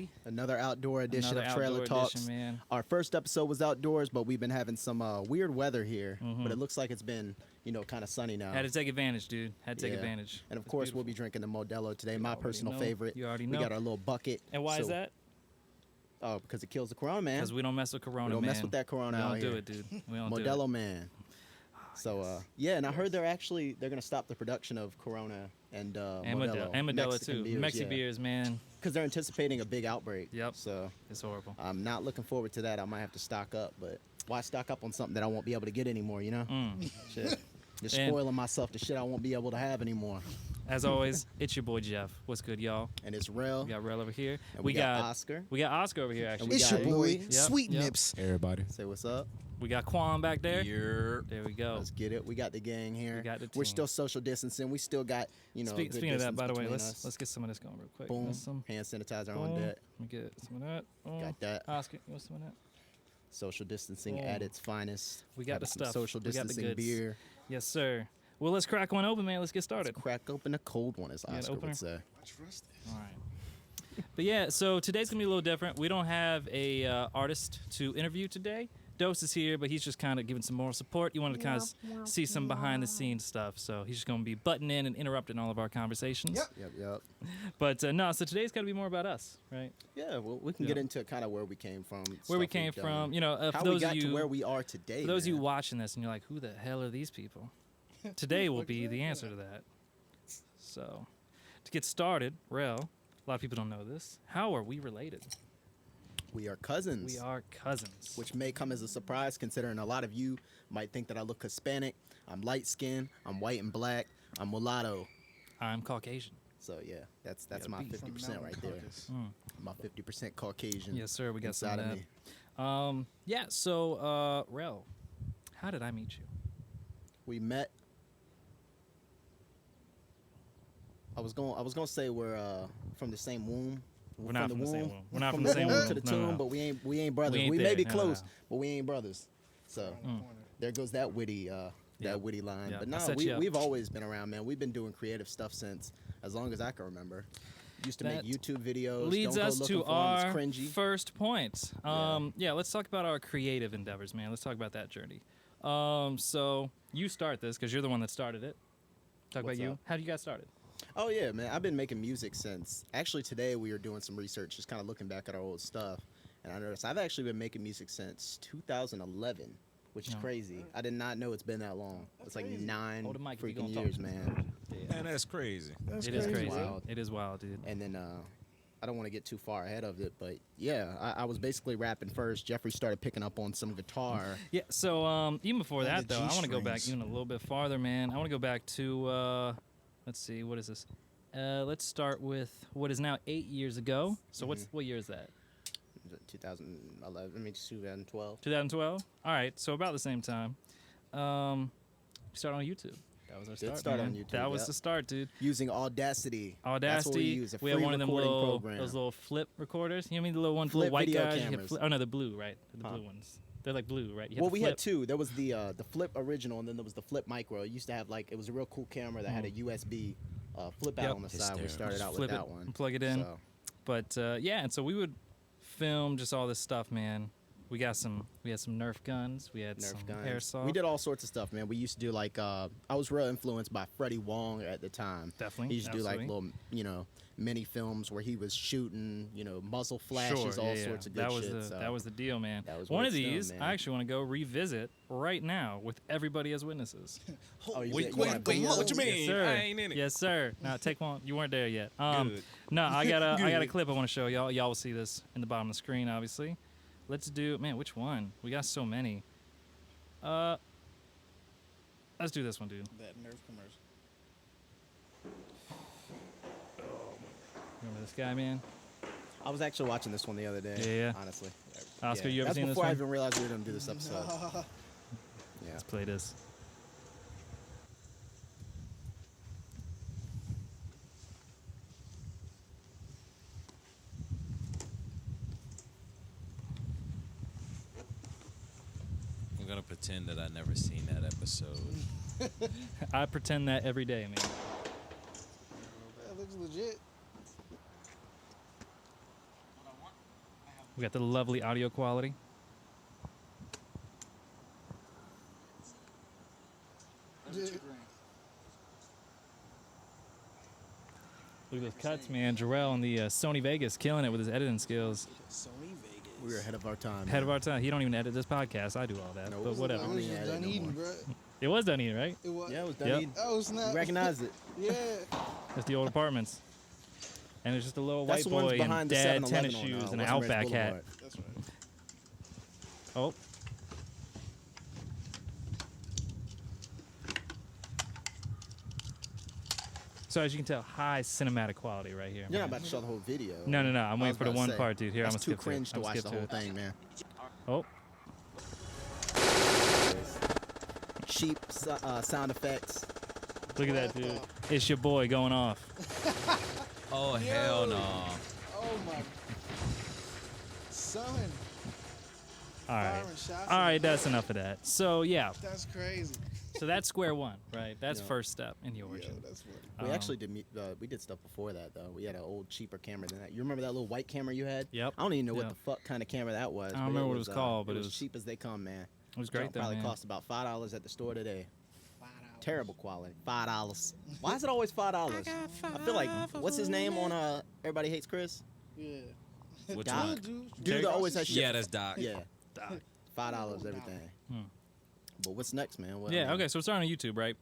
today. Another outdoor edition Another of Trailer outdoor Talks. edition, man. Our first episode was outdoors, but we've been having some weird weather here. But it looks like it's been, kind of sunny now. Had to take advantage, dude. Had to take advantage. And of course, we'll be drinking the Modelo today, my personal favorite. You already know. We got our little bucket. And why is that? Oh, because it kills the Corona, man. Because we don't mess with Corona, man. We don't mess with that Corona out here. We don't do it, dude. We don't do it. Modelo, man. So, and I heard they're going to stop the production of Corona and Modelo. And Modelo, Mexican too. beers, Mexi beers, man. Because they're anticipating a big outbreak. Yep. So it's horrible. I'm not looking forward to that. I might have to stock up, but why stock up on something that I won't be able to get anymore, you know? Shit. Just spoiling myself to shit I won't be able to have anymore. As always, it's your boy Jeff. What's good, y'all? And it's Rel. We got Rel over here. And we got Oscar. We got Oscar over here, actually. It's your boy, Sweet Nips. Everybody. Say what's up. We got Quan back there. Yeah. There we go. Let's get it. We got the gang here. We got the We're team. still social distancing. We still got, Speaking of that, by the way, let's get some of this going real quick. Boom. Hand sanitizer on deck. Let me get some of that. Got that. Oscar, you want some of that? Social distancing at its finest. We got the some stuff. Social We got the distancing goods. beer. Yes, sir. Well, let's crack one open, man. Let's get started. Let's crack open a cold one, as got an Oscar opener? would say. All right. But yeah, so today's gonna be a little different. We don't have a artist to interview today. Dose is here, but he's just kind of giving some moral support. You wanted to kind of see some behind the scenes stuff, so he's just gonna be butting in and interrupting all of our conversations. Yep. But no, so today's gotta be more about us, right? Yeah, well, we can get into kind of where we came from. Where we came from, how for we those got of you to where we are today. For those of you man. watching this and you're like, who the hell are these people? Today will be the answer to that. So, to get started, Rel, a lot of people don't know this. How are we related? We are cousins. We are cousins. Which may come as a surprise, considering a lot of you might think that I look Hispanic. I'm light skinned. I'm white and black. I'm mulatto. I'm Caucasian. So yeah, that's my 50% right there. My 50% Caucasian. Yes, sir. We got some inside of of that. me. So, Rel, how did I meet you? We met. I was gonna say we're from the same womb. We're not from the same womb. We're not from the same womb. to the tomb, No. but we ain't brothers. We ain't We there. may be No, close, no. but we ain't brothers. So there goes that witty witty line. Yeah, But I no, set you up. we've always been around, man. We've been doing creative stuff since as long as I can remember. Used to That make YouTube videos. Leads Don't go us looking to for 'em, our it's cringy. first point. Yeah, let's talk about our creative endeavors, man. Let's talk about that journey. So you start this because you're the one that started it. Talk What's about you. up? How do you guys started? Oh yeah, man. I've been making music since. Actually, today we were doing some research, just kind of looking back at our old stuff, and I noticed I've actually been making music since 2011, which is crazy. I did not know it's been that long. It's like 9 Hold the mic if you gonna freaking talk. years, man. Man, that's crazy. It is crazy. Wild. It is wild, dude. And then I don't want to get too far ahead of it, but yeah, I was basically rapping first. Jeffrey started picking up on some guitar. Yeah. So even before that, the though, I want to go back G-strings. even a little bit farther, man. I want to go back to let's see, what is this? Let's start with what is now 8 years ago. So what year is that? 2011. I mean 2012. 2012. All right. So about the same time. We started on YouTube. That was our Did start. start man. on YouTube, That was yep. the start, dude. Using Audacity. Audacity. That's what we use. A We had free one of them recording little program. those little flip recorders. You know what I mean? The little ones, Flip little white video guys. You hit cameras. oh no, the blue, right? The blue ones. They're like blue, right? You hit Well, the we flip. had two. There was the Flip original, and then there was the Flip Micro. It used to have it was a real cool camera that had a USB flip out Yep. on the side. We Hysterical. started Just out with flip that it one. and plug it in. So, But yeah, and so we would film just all this stuff, man. We had some Nerf guns. We had some Nerf guns. airsoft. We did all sorts of stuff, man. We used to do I was real influenced by Freddie Wong at the time. Definitely, He used to do absolutely. little, mini films where he was shooting, muzzle flashes, Sure, all yeah, sorts of that good was shit. that was the deal, man. That was One where of it stemmed, these man. I actually want to go revisit right now with everybody as witnesses. Oh, you Wait, want a video? what you mean? Yes, sir. I ain't in it. Yes, sir. Now take one. You weren't there yet. Good. No, I got a Good. clip I want to show y'all. Y'all will see this in the bottom of the screen, obviously. Let's do, man, which one? We got so many. Let's do this one, dude. That Nerf commercial. Remember this guy, man? I was actually watching this one the other day. Yeah. Honestly. Oscar, you ever That's seen this before I one? even realized we were gonna do this episode. Yeah. Let's play this. I'm gonna pretend that I never seen that episode. I pretend that every day, man. That looks legit. We got the lovely audio quality. Look at those cuts, man. Jerel on the Sony Vegas, killing it with his editing skills. Sony Vegas. We were ahead of our time. Ahead of our time. He don't even edit this podcast. I do all that, Nope. but whatever. It was Yeah, just done no eating, more. bro. It was done here, right? It was. Yeah, it was done. Yep. eating. Oh snap! You recognize it. Yeah. That's the old apartments. And it's just a little That's white the ones boy in behind the dad 7-Eleven tennis on, shoes and an Western Ranch Outback hat. Boulevard. That's right. Oh. So as you can tell, high cinematic quality right here. You're not man. about to show the whole video. No. I'm I waiting was for the about to one say, part, dude. Here, I'm That's gonna too skip to it. cringe to I'm watch skip the to whole it. thing, man. Oh. Cheap sound effects. Look at that, dude. It's your boy going off. Oh, Yo. hell no. Oh my. Son. All right. Firing shots All in right, the that's air. enough of that. So, yeah. That's crazy. So that's square one, right? That's Yeah. first step in the Yo, origin. that's funny. We Um, actually did. We did stuff before that though. We had an old, cheaper camera than that. You remember that little white camera you had? Yep. I don't even know Yeah. what the fuck kind of camera that was. I don't but remember what it was called, but it it was was- cheap as they come, man. It was great, Junk though, probably man. cost about $5 at the store today. $5. Terrible quality. $5. Why is it always $5? I feel like what's his name on Everybody Hates Chris? Yeah. Which Doc. one? Dude that always has shit. Yeah, that's Doc. Yeah, Doc. $5 everything. Hmm. But what's next, man? What, Yeah, okay, so we're starting on YouTube, right?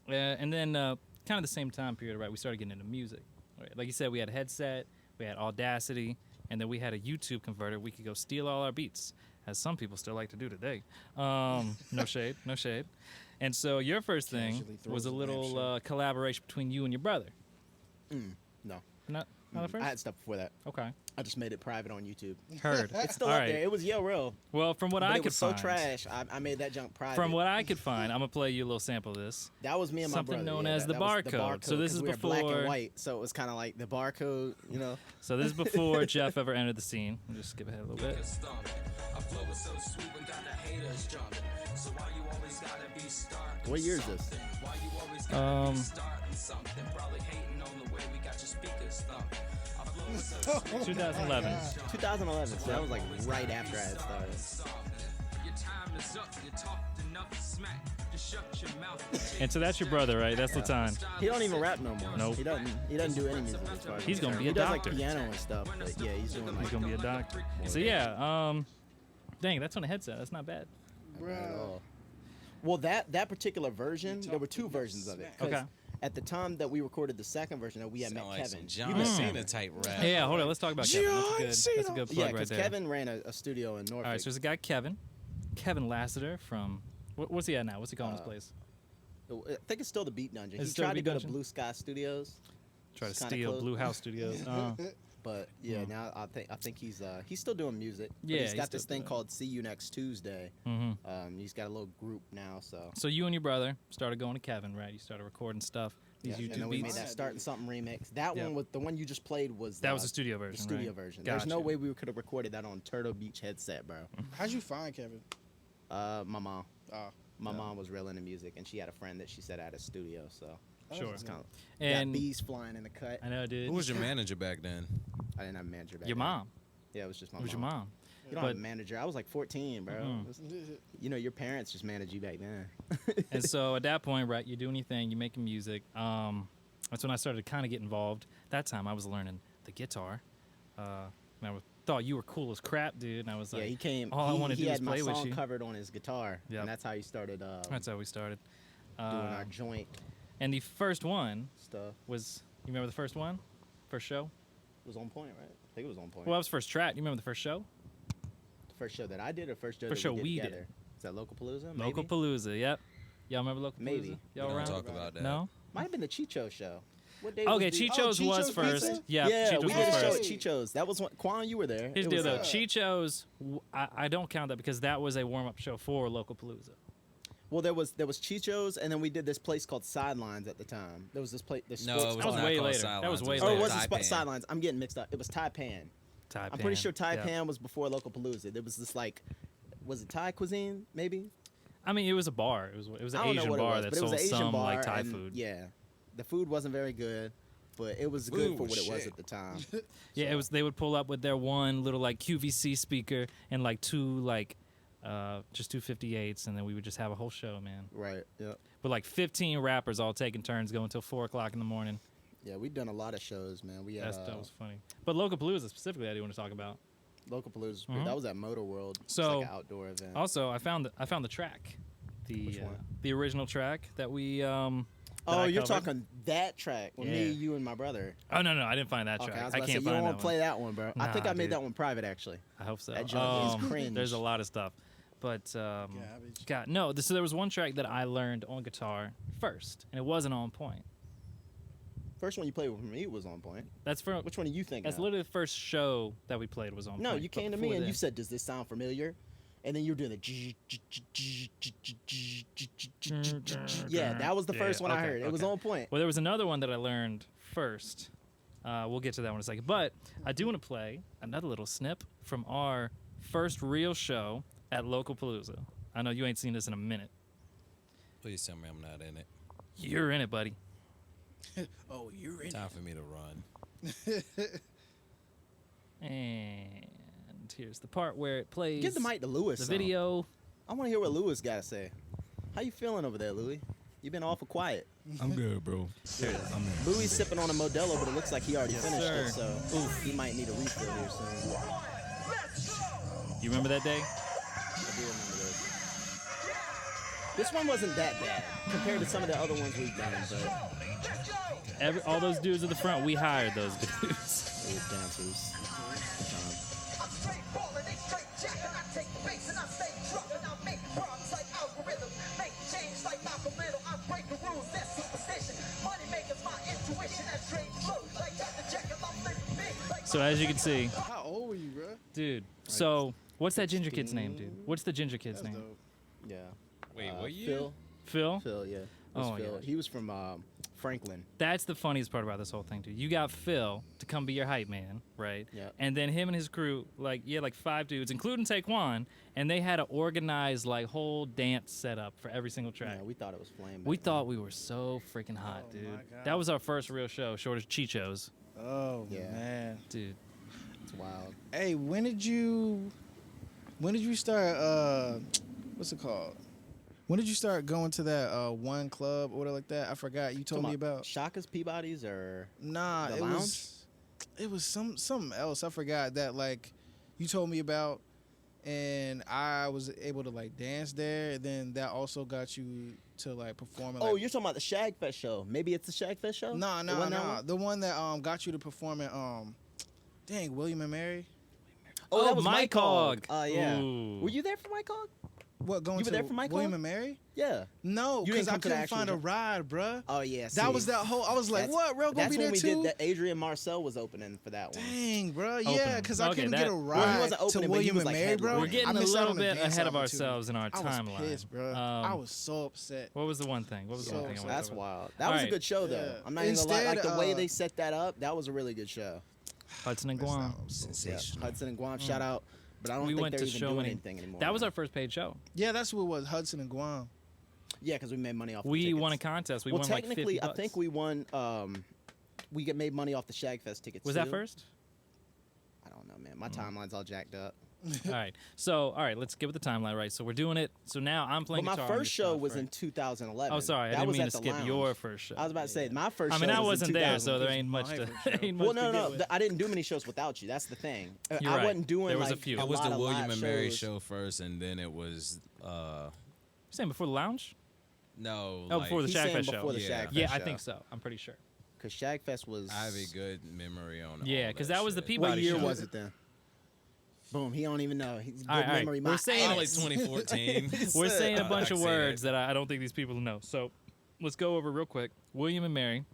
And then kind of the same time period, right, we started getting into music. Right? Like you said, we had a headset, we had Audacity, and then we had a YouTube converter. We could go steal all our beats, as some people still like to do today. No shade, no shade. And so your first thing Casually throws was a a damn little collaboration between you and your brother. No. Not the first? I had stuff before that. Okay. I just made it private on YouTube. Heard. It's still All up right. there. It was Jerel. Well, from what But I it could was so find, trash. I made that junk private. from what I could find, I'm gonna play you a little sample of this. That was me and my something brother. known yeah, as the that was barcode. So this 'cause is we were black before- and white. So it was kind of like the barcode, you know. So this is before Jeff ever entered the scene. We'll just skip ahead a little bit. What year is this? 2011. 2011. So that was like right after I had started. And so that's your brother, right? That's Latan. He don't even rap no more. Nope. He doesn't do any music as far as He's I'm gonna be concerned. a He does doctor. like piano and stuff, but yeah, he's doing like He's gonna be a doctor. So yeah, dang, that's on a headset. That's not bad. not at Bruh. all. Well, that particular version, there were two versions of it. 'Cause Okay. At the time that we recorded the second version, we had met Sound like Kevin. some You John met Cena Kevin. type rap. Yeah, hold on. Let's talk about Kevin. That's a good plug Yeah, right because there. Kevin ran a studio in Norfolk. All right, so there's a guy Kevin Lassiter from what's he at now? What's he calling his place? I think it's still the Beat Dungeon. Is it He still tried the to Beat go to Dungeon? Blue Sky Studios, Try to It's kinda steal close. Blue House Studios. but yeah, now I think he's still doing music. But Yeah, he's he's got this still thing doing it. called See You Next Tuesday. Mm-hmm. He's got a little group now, so So you and your brother started going to Kevin, right? You started recording stuff. These and YouTube then we made beats. that Starting Something remix. That Yeah. one with the one you just played was That was the studio version. the studio right? version. There's no Gotcha. way we could have recorded that on Turtle Beach headset, bro. How'd you find Kevin? My mom. Oh. My mom was real into music, and she had a friend that she said had a studio, so Sure. it's kind of And got bees flying in the cut. I know, dude. Who was your manager back then? I didn't have a manager back Your then. mom. Yeah, it was just my It was mom. your mom. You don't But- have a manager. I was like 14, bro. Mhm. It was- you know, your parents just managed you back then. And so at that point, right, you're doing your thing, you're making music. That's when I started to kind of get involved. That time I was learning the guitar. And I thought you were cool as crap, dude. And I was like, Yeah, he came. all I he, wanna he do had is my play with song you. covered on his guitar, Yep. and that's how he started that's how we started. doing our joint And the first one stuff. was, you remember the first one? First show? It was on point, right? I think it was on point. Well, that was first track. You remember the first show? The first show that I did, or first show First that show we we did did. together? Is that Local Palooza? Local Palooza, yep. Y'all remember Local Maybe. Palooza? We Y'all don't around? talk about that. No? Might have been the Chicho show. What day Okay, was the- Chicho's was Chicho's first. Pizza? Yeah, Yeah, Chicho's we was did a show first. at Chicho's. That was when Quan, you were there. Here's It the deal, was, though. Chicho's, I don't count that because that was a warm-up show for Local Palooza. Well, there was Chicho's, and then we did this place called Sidelines at the time. There was this place. This No, sports it was That was not way called later. Sidelines. That was way Or it later. was the Taipan. Sidelines. I'm getting mixed up. It was Taipan. I'm pretty sure Taipan was before Local Palooza. There was this like, was it Thai cuisine maybe? I mean, it was a bar. It was an I don't know Asian what bar it was, that but it was sold an Asian some bar. like Thai and, food. Yeah, the food wasn't very good. but it was good Ooh, for what it was shit. at the time. Yeah, it was. They would pull up with their one little like QVC speaker and like two like just 258s, and then we would just have a whole show, man. Right. Yeah. With like 15 rappers all taking turns going until 4 o'clock in the morning. Yeah, we've done a lot of shows, man. We had That was funny. But Locapalooza specifically, I do want to talk about. Locapalooza. Mhm. That was at Motor World. It's So, like an outdoor event. Also, I found the track, Which one? the original track that we. Oh, I you're covered. talking that track with Yeah. me, you, and my brother. Oh no, I didn't find that Okay, track. I was I about to can't say, you don't find want that to play one. that one, bro. I think Nah, I made dude. that one private, actually. I hope so. That joint is cringe. There's a lot of stuff, but Garbage. God, no. So there was one track that I learned on guitar first, and it wasn't on point. First one you played with me was on point. That's for Which one are you thinking? that's of? literally the first show that we played was on No, point. you but came to me before and you then- said, "Does this sound familiar?" And then you were doing the. Yeah, that was the Yeah, first one I okay, heard. It was okay. on point. Well, there was another one that I learned first. We'll get to that one in a second. But I do want to play another little snip from our first real show at Locapalooza. I know you ain't seen this in a minute. Please tell me I'm not in it. You're in it, buddy. Oh, you're in. Time for me to run. And here's the part where it plays Give the mic to Lewis. the son. video. I want to hear what Lewis got to say. How you feeling over there, Louis? You been awful quiet. I'm good, bro. Louis sipping on a Modelo, but it looks like he already finished it, sir. so he might need a refill here soon. You remember that day? I do remember this. This one wasn't that bad compared to some of the other ones we've done, but All those dudes at the front, we hired those dudes. they were dancers. So as you can see, How old were you, bro? dude. So what's that ginger kid's name, dude? What's the ginger kid's That's name? dope. Yeah. Wait, what year? Phil. Phil. Phil, yeah. It was Oh, my Phil. gosh. He was from Franklin. That's the funniest part about this whole thing, dude. You got Phil to come be your hype man, right? Yeah. And then him and his crew, like 5 dudes, including Taekwon, and they had an organized whole dance setup for every single track. Yeah, we thought it was flame. We back thought we were so freaking hot, Oh, dude. my God. That was our first real show, short as Chicho's, Oh Yeah. man. dude. then. It's wild. Hey, when did you start? What's it called? When did you start going to that one club or whatever like that? I forgot. You told me about. Shaka's Peabody's or Nah, The it Lounge? was something else. I forgot that like you told me about, and I was able to like dance there. And then that also got you to like perform. Oh, you're talking about the Shagfest show. Maybe it's the Shagfest show? Nah, It wasn't that one? the one that got you to perform at dang, William and Mary. Oh, that was Mike Mike Hogg. Hogg. Yeah. Ooh. Were you there for Mike Hogg? What going You were to there for Mike William Hogg? and Mary? Yeah. No, You didn't because I come to the couldn't actual find a job? ride, bruh. Oh yeah. That see. was that whole. I was like, That's- what? Real gonna That's be there when we too? did that. Adrian Marcel was opening for that one. Dang, bro. Yeah, Opening. because I Okay, couldn't that- get a Well, he ride wasn't opening, to but he William was, and like, Mary, bro. headlining. We're getting I a missed out little on the bit dance ahead of opportunity. ourselves in our I was timeline. pissed, bro. I was so upset. What was the one thing? What was the So one thing? I wanted to That's talk about? wild. That was a Alright. good show though. Yeah. I'm not even gonna lie. Like Instead, the way they set that up, that was a really good show. Hudson and Missed Guam. out. Yeah. Sensational. Hudson and Guam, shout out. But I don't We think went they're to even so doing many. anything anymore. That was now. our first paid show. Yeah, that's what it was. Hudson and Guam. Yeah, because we made money off. We the won a tickets. contest. We Well, won like 50 technically, I bucks. think we won. We get made money off the Shagfest tickets. Was too. that first? I don't know, man. My timeline's all jacked up. All right. So, all right, let's give it the timeline right. So we're doing it. So now I'm But playing my guitar. and first your show stuff, was right? in 2011. Oh, sorry. I That didn't was mean at to the skip lounge. your first show. I was about to say my first. I mean, show I was in wasn't there, so 2000. there ain't much my to. first show. ain't much Well, to no, get no, with. I didn't do many shows without you. That's the thing. You're I right. wasn't doing There was a like few. a It was lot the of William live and Mary shows. show first, and then it was You saying before the lounge? no. Oh, like, before the He's saying Shagfest show. before the Yeah. Shagfest Yeah, I show. think so. I'm pretty sure. Because Shagfest was. I have a good memory on. Yeah, all because that was the shit. Peabody What year show. was it then? Boom. He don't even know. He's good All right, all right. memory. We're My saying Probably it. ass. 2014. We're saying a bunch of I can say words that I don't think these people know. So let's go over real quick. William and Mary.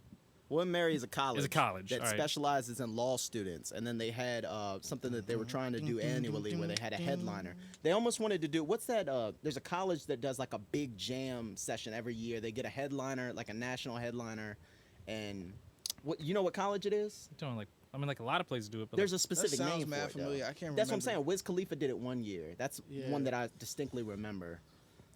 William Mary is a college. Is a college, that all right. specializes in law students, and then they had something that they were trying to do annually, where they had a headliner. They almost wanted to do what's that? There's a college that does like a big jam session every year. They get a headliner, like a national headliner, and what you know what college it is? Doing like a lot of places do it, but There's like, a specific sounds name mad for it. familiar. though. I can't That's what I'm remember. saying. Wiz Khalifa did it one year. That's Yeah. one that I distinctly remember.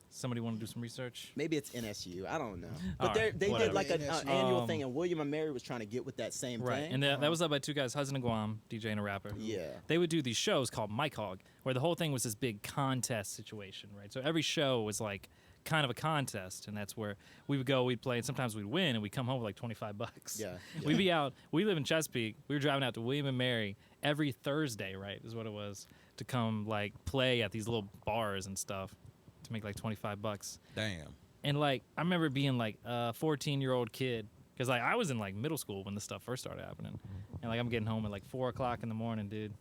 Somebody want to do some research? Maybe it's NSU. I don't know. All But right, they whatever. did like an NSU. annual thing, and William and Mary was trying to get with that same Right, thing. and that was up by two guys, Hudson and Guam, DJ and a rapper. who- Yeah. They would do these shows called Mike Hog, where the whole thing was this big contest situation, right? So every show was like kind of a contest, and that's where we would go, we'd play, and sometimes we'd win, and we'd come home with like $25. Yeah. We'd be out. We live in Chesapeake. We were driving out to William and Mary every Thursday, right? Is what it was, to come like play at these little bars and stuff to make like $25. Damn. And like I remember being like a 14-year-old kid, because like I was in like middle school when this stuff first started happening, and like I'm getting home at like 4 o'clock in the morning, dude.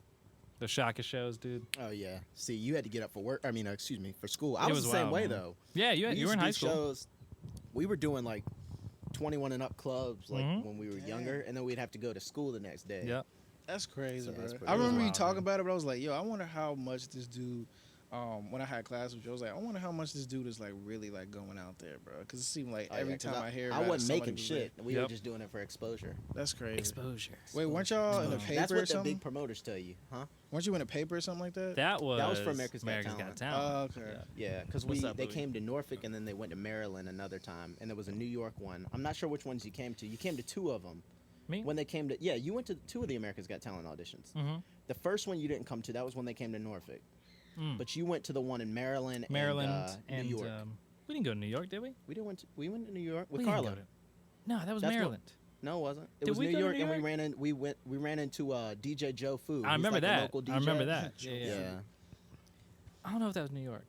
The Shaka shows, dude. Oh yeah. See, you had to get up for work. I mean, excuse me, for school. I It was was the same wild, way man. though. Yeah, We you used were in to high do school. shows. We were doing like 21 and up clubs like Mhm. when we were younger, and then we'd have to go to school the next day. Yep. That's crazy, So bro. that's pretty I remember you wild, talking man. about it, but I was like, yo, I wonder how much this dude. When I had class with you, I was like, I wonder how much this dude is like really like going out there, bro. Because it seemed like Oh, yeah, every 'cause time I hear, I about it, wasn't somebody making was shit. there. We were Yep. just doing it for exposure. That's crazy. Exposure. Wait, weren't y'all in a Oh. paper That's or what the something? big promoters tell you, huh? Weren't you in a paper or something like that? That was for America's Got Got Talent. Talent. Oh, okay. Yeah. Yeah, because What's up, they Louis? came to Norfolk and then they went to Maryland another time, and there was a New York one. I'm not sure which ones you came to. You came to two of them. Me? When they came to, yeah, you went to two of the America's Got Talent auditions. Mm-hmm. The first one you didn't come to. That was when they came to Norfolk. Mm. But you went to the one in Maryland, Maryland and New York. we didn't go to New York, did we? We went to New York with We didn't go Carla. to- No, that was That's what- Maryland. No, it wasn't. It Did was we New go to York, New and we York? ran into DJ Joe Fu. I He's remember like a that. local DJ. I remember that. Yeah, Yeah. yeah. I don't know if that was New York.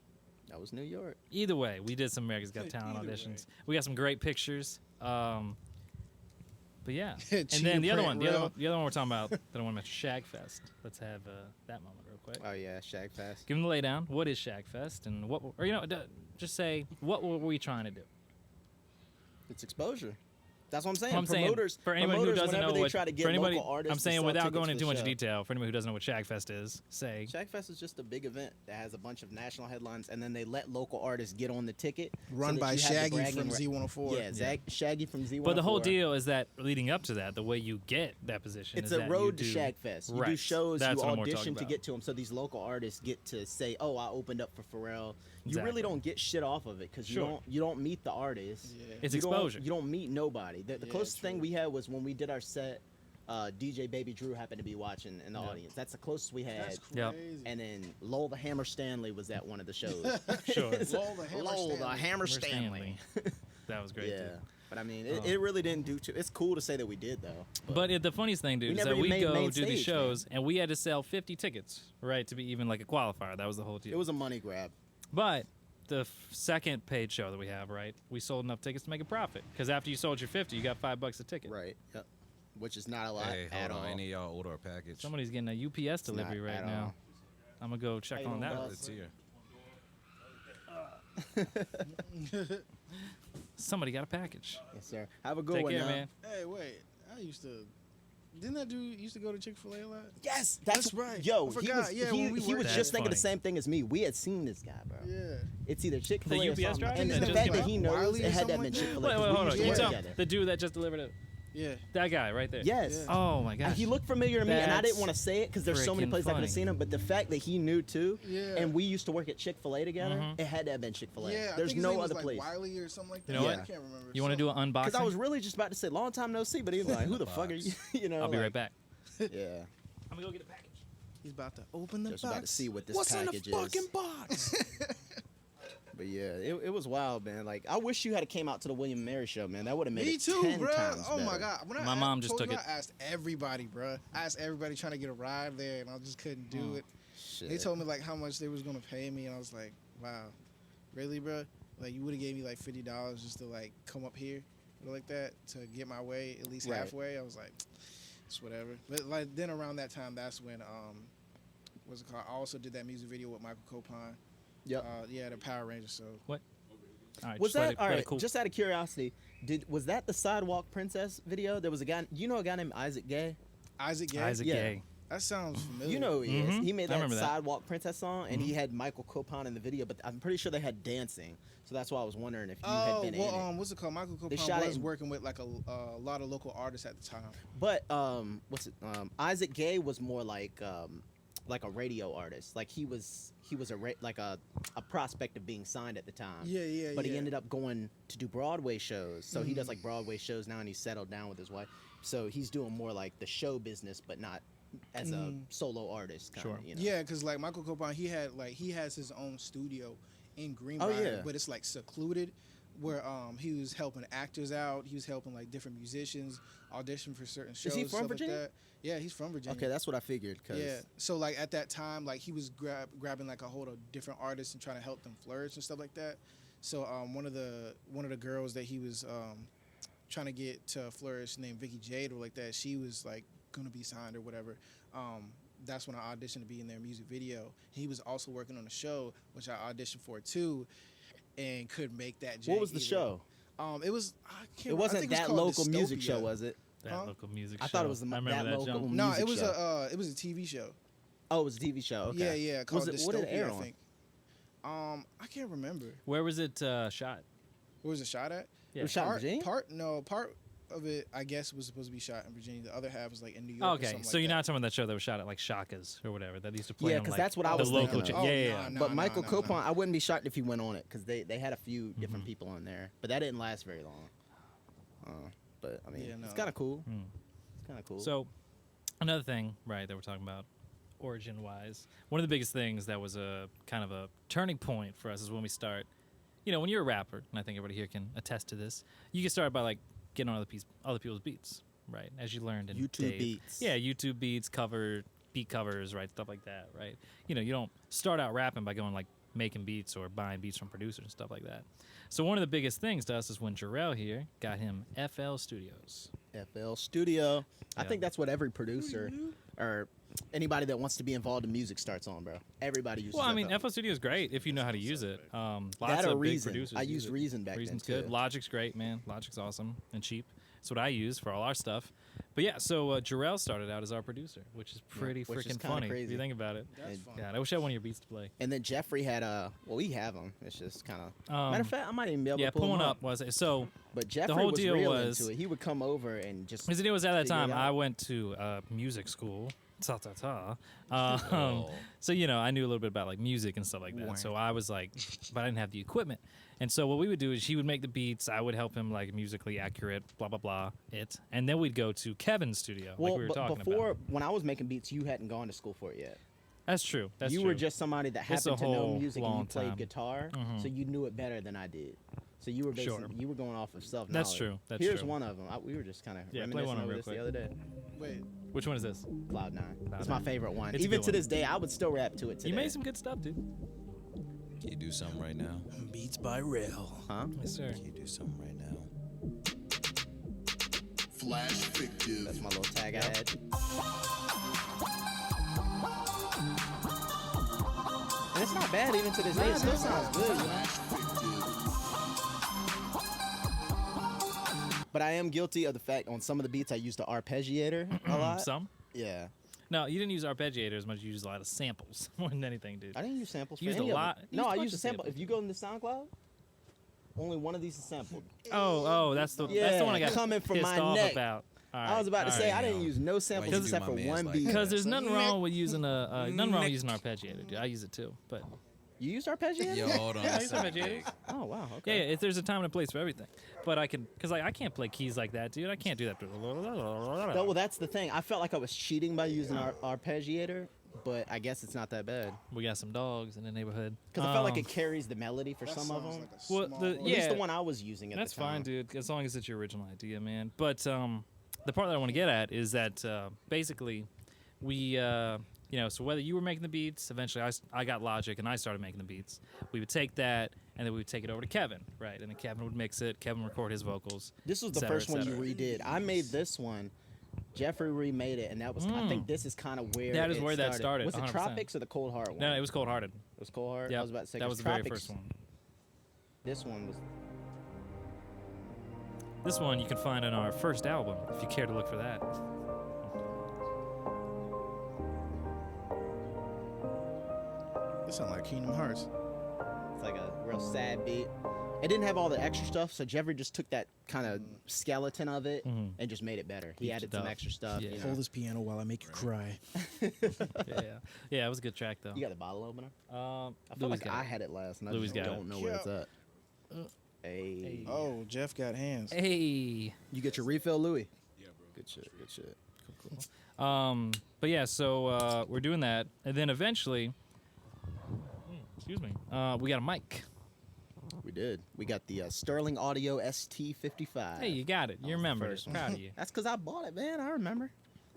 That was New York. Either way, we did some America's Got Hey, Talent either auditions. We got some great pictures. But yeah, and Cheetah then the other print, one, real. the other one we're talking about, that I want to mention, Shag Fest. Let's have that moment real quick. Oh yeah, Shag Fest. Give them the laydown. What is Shag Fest, and what, or just say what were we trying to do? It's exposure. That's what I'm saying. Well, I'm saying, Promoters, for anyone who promoters, doesn't whenever know they what, try to get for anybody, local artists I'm to saying sell without tickets going for into the too much show. detail. For anyone who doesn't know what Shag Fest is, say Shag Fest is just a big event that has a bunch of national headlines, and then they let local artists get on the ticket. Run so that by you have the Shaggy bragging from ri- Z104. Yeah, Shaggy from Z104. But the whole deal is that leading up to that, the way you get that position It's is a that road to you do, Shag Fest. You do Right. shows, That's you what I'm more talking audition to about. get to them. So these local artists get to say, "Oh, I opened up for Pharrell." You Exactly. really don't get shit off of it because Sure. you don't meet the artists. Yeah. It's You don't- exposure. You don't meet nobody. The Yeah, closest thing true. we had was when we did our set. DJ Baby Drew happened to be watching in the Yeah. audience. That's the closest we had. That's Yep. crazy. And then Lowell the Hammer Stanley was at one of the shows. Sure. Lowell the Hammer Lowell the Stanley. Hammer Stanley. That was great. Yeah. Too. But I mean, Oh. it really didn't do too. It's cool to say that we did though. But the funniest thing, dude, We is never that we even made go main do these stage, shows, and we had to sell 50 tickets, right, to be even like a qualifier. That was the whole deal. it was a money grab. But the second paid show that we have, right, we sold enough tickets to make a profit. Because after you sold your 50, you got $5 a ticket. Right. Yep. Which is not a lot Hey, at hold on. all. Any of y'all order a package? Somebody's getting a UPS It's not delivery right at now. all. I'm gonna go check How you on doing, that. boss? It's here. Somebody got a package. Yes, sir. Have a good Take one, care, now. man. Hey, wait. I used to. Didn't that dude used to go to Chick-fil-A a lot? Yes, That's right. Yo, I he forgot. was Yeah, he, when we he worked was there. just thinking That's the same thing as me. We had seen this guy, bro. Yeah. It's either Chick-fil-A The or UPS something. driver And that the just fact came that out? he knows Wiley or it had to have something been like that? Chick-fil-A. Wait, 'cause wait, we hold on. used to You work tell together. the dude that just delivered it. Yeah. That guy right there. Yes. Yeah. Oh my gosh. He looked familiar to me, and I didn't That's want to say it because there's so many freaking places I could funny. have seen him. But the fact that he knew too, Yeah. and we used to work at Chick-fil-A together, Mhm. it had to have been Chick-fil-A. Yeah. I There's think his no name was other like place. Wiley or something like that. You know what? I can't remember. You want to do an unboxing? Because I was really just about to say long time no see, but he was like, "Who the fuck are you?" You know. I'll be like, right back. Yeah. I'm gonna go get a package. He's about to open the Just box. about to see what this What's package in the fucking is. box? But yeah, it was wild, man. Like I wish you had came out to the William and Mary show, man. That would have made Me it too, 10 bro. times Oh my better. god. When My mom just told took you, it. I asked everybody, bro. I asked everybody trying to get a ride there, and I just couldn't do it. Shit. They told me like how much they was gonna pay me, and I was like, wow, really, bro? Like you would have gave me like $50 just to like come up here, or like that, to get my way at least Right. halfway. I was like, it's whatever. But like then around that time, that's when what's it called? I also did that music video with Michael Copine. Yep. Yeah, the Power Rangers. So All right. Was just let that it- all let it right? cool. Just out of curiosity, was that the Sidewalk Princess video? There was a guy. You know a guy named Isaac Gay? Isaac Gay. Isaac Yeah. Gay. That sounds familiar. You know who he is. Mhm. He made I that remember that. Sidewalk Princess song, and he had Michael Copine in the video. But I'm pretty sure they had dancing, so that's why I was wondering if you had Oh been in well, it. what's it called? Michael They Copine shot it was in- working with like a lot of local artists at the time. But what's it? Isaac Gay was more like like a radio artist. Like he was like a prospect of being signed at the time. Yeah. But he ended up going to do Broadway shows. So he does like Broadway shows now, and he's settled down with his wife. So he's doing more like the show business, but not as a solo artist. Kinda, you know? Yeah, because like Michael Copon, he has his own studio in Greenbrier, yeah. but it's like secluded, where he was helping actors out. He was helping like different musicians audition for certain shows. Is he from stuff Virginia? Like that. Yeah, he's from Virginia. Okay, that's what I figured. Yeah, so like at that time, like he was grabbing like a hold of different artists and trying to help them flourish and stuff like that. So one of the girls that he was trying to get to flourish, named Vicky Jade or like that, she was like gonna be signed or whatever. That's when I auditioned to be in their music video. He was also working on a show, which I auditioned for too, and couldn't make that. What was the show? It was. It wasn't that local music show, was it? That local music show. I thought it was I remember that local jump. music No, it was show. it was a TV show. Oh, it was a TV show. Okay. Yeah. Called What Dystopia, did it air I on? think. I can't remember. Where was it shot? Where was it shot at? It was shot in Virginia? Part of it, I guess, was supposed to be shot in Virginia. The other half was like in New York. Oh, or okay, something so like you're that. not talking about that show that was shot at like Shaka's or whatever that used to play Yeah, on 'cause like that's what I the was local. thinking of. Yeah. No, But Michael no. Copon, I wouldn't be shocked if he went on it because they had a few different people on there, but that didn't last very long. But I mean, Yeah, it's no. kind of cool. It's kind of cool. So another thing, right, that we're talking about origin-wise, one of the biggest things that was a kind of a turning point for us is when we start. You know, when you're a rapper, and I think everybody here can attest to this, you get started by like getting on other people's beats, right? As you learned in YouTube Dave. beats. Yeah, YouTube beats, beat covers, right, stuff like that, right? You know, you don't start out rapping by going like making beats or buying beats from producers and stuff like that. So one of the biggest things to us is when Jerel here got him FL Studios. FL Studio. I Yeah. think that's what every producer or anybody that wants to be involved in music starts on, bro. Everybody uses. Well, I mean, FL. FL Studio is great if you know how to use it. Lots That of or big Reason. producers I use used it. Reason back Reason's then, good. too. Logic's great, man. Logic's awesome and cheap. It's what I use for all our stuff. But yeah, so Jerel started out as our producer, which is pretty which is freaking kinda funny if crazy. you think about it. That's And- fun. God, I wish I had one of your beats to play. And then Jeffrey had we have them. It's just kind of. Um, Matter of fact, I might even be able Yeah, to pull pull one them up. Was it? So But Jeffrey whole was deal real was- into it. He would come over and just. because it was at that figure it time out. I went to music school. Ta ta ta. Oh. So you know, I knew a little bit about like music and stuff like that. So I was like, but I didn't have the equipment. And so what we would do is he would make the beats. I would help him like musically accurate, blah blah blah. And then we'd go to Kevin's studio, Well, like we were but talking before about. when I was making beats, you hadn't gone to school for it yet. That's true. That's you true. were just somebody that It's a happened to know whole music and long you played time. guitar, so you knew it better than I did. So you were basically Sure. you were going off of self knowledge. That's true. That's Here's true. one of them. We were just kind of Yeah, play reminiscing one over real this quick. the other day. Wait, Which one is this? Cloud 9. Cloud It's my 9. favorite one. It's a Even good to one. this day, I would still rap to it today. You made some good stuff, dude. Can you do something right now? Beats by Rail. Huh? Yes, sir. Can you do something right now? Flash fictive. That's my little tag I had. And it's not bad even to this day. It still sounds good, you know? Flash fictive. But I am guilty of the fact on some of the beats I used the arpeggiator a lot. Some? Yeah. No, you didn't use arpeggiator as much as you used a lot of samples more than anything, dude. I didn't use samples. You for used a any of lot- them. you No, used a I bunch used a of sample. samples. If you go into SoundCloud, only one of these is sampled. Oh, that's the one I got coming from pissed my off neck. about. All I was about to all say right. I didn't use no samples Why'd you do except my for mans one like beat. that? Because there's nothing wrong with using nothing wrong with using an arpeggiator, dude. I use it too, but You used arpeggiator? Yo, hold on. I a use second. arpeggiators. Oh wow. Yeah, Okay. there's a time and a place for everything. But I can, because like I can't play keys like that, dude. I can't do that. No, well, that's the thing. I felt like I was cheating by using arpeggiator, but I guess it's not that bad. We got some dogs in the neighborhood. Because I felt like it carries the melody for some of them. Like a Well, small the- organ. At least yeah. the one I was using at That's the time. fine, dude. As long as it's your original idea, man. But the part that I want to get at is that basically we, so whether you were making the beats, eventually I got Logic and I started making the beats. We would take that and then we would take it over to Kevin, right? And then Kevin would mix it. Kevin would record his vocals. This was et the cetera, first et one you cetera. redid. I made this one. Jeffrey remade it, and that was. I think this is kind of where. That is it where that started, Was it 100%. Tropics or the Cold Heart one? No, it was Cold Hearted. It was Cold Heart. Yeah, I was about to say that 'cause was the very Tropics, first one. This one was. This one you can find on our first album if you care to look for that. This sound like Kingdom Hearts. It's like a real sad beat. It didn't have all the extra stuff, so Jeffrey just took that kind of skeleton of it and just made it better. He added some stuff. extra stuff. Yeah. You know. Hold this piano while I make you cry. Yeah, it was a good track though. You got the bottle opener? I feel Louis like got I it. had it last, and I Louis just got it. don't know where it's at. Hey. Oh, Jeff got hands. Hey. You get your refill, Louis? Yeah, bro. Good shit, good shit. But yeah, so we're doing that, and then eventually, excuse me, we got a mic. We did. We got the Sterling Audio ST55. Hey, you got it. You remembered it. first one. Proud of you. That's because I bought it, man. I remember.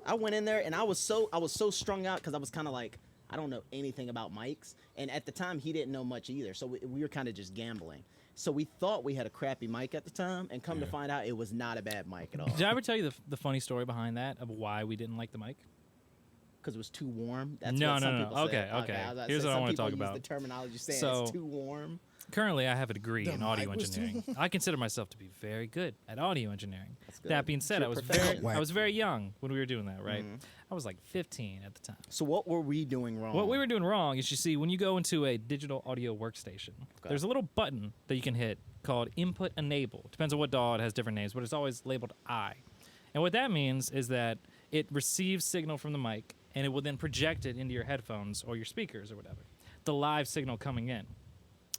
I went in there and I was so strung out because I was kind of like, I don't know anything about mics, and at the time he didn't know much either. So we were kind of just gambling. So we thought we had a crappy mic at the time, and come to find out it was not a bad mic at all. Did I ever tell you the funny story behind that of why we didn't like the mic? Because it was too warm. That's No, what some no, no. people say. Okay. I was about to Here's say, what I some wanna people talk use about. The terminology saying So- it's too warm. Currently, I have a degree The in audio mic was too engineering. I consider myself to be very good at audio engineering. good. That being said, You're I was professional. I was very young when we were doing that, right? I was like 15 at the time. So what were we doing wrong? What we were doing wrong is, you see, when you go into a digital audio workstation, there's a little button that you can hit called Input Enable. Depends on what DAW, it has different names, but it's always labeled I. And what that means is that it receives signal from the mic, and it will then project it into your headphones or your speakers or whatever. The live signal coming in.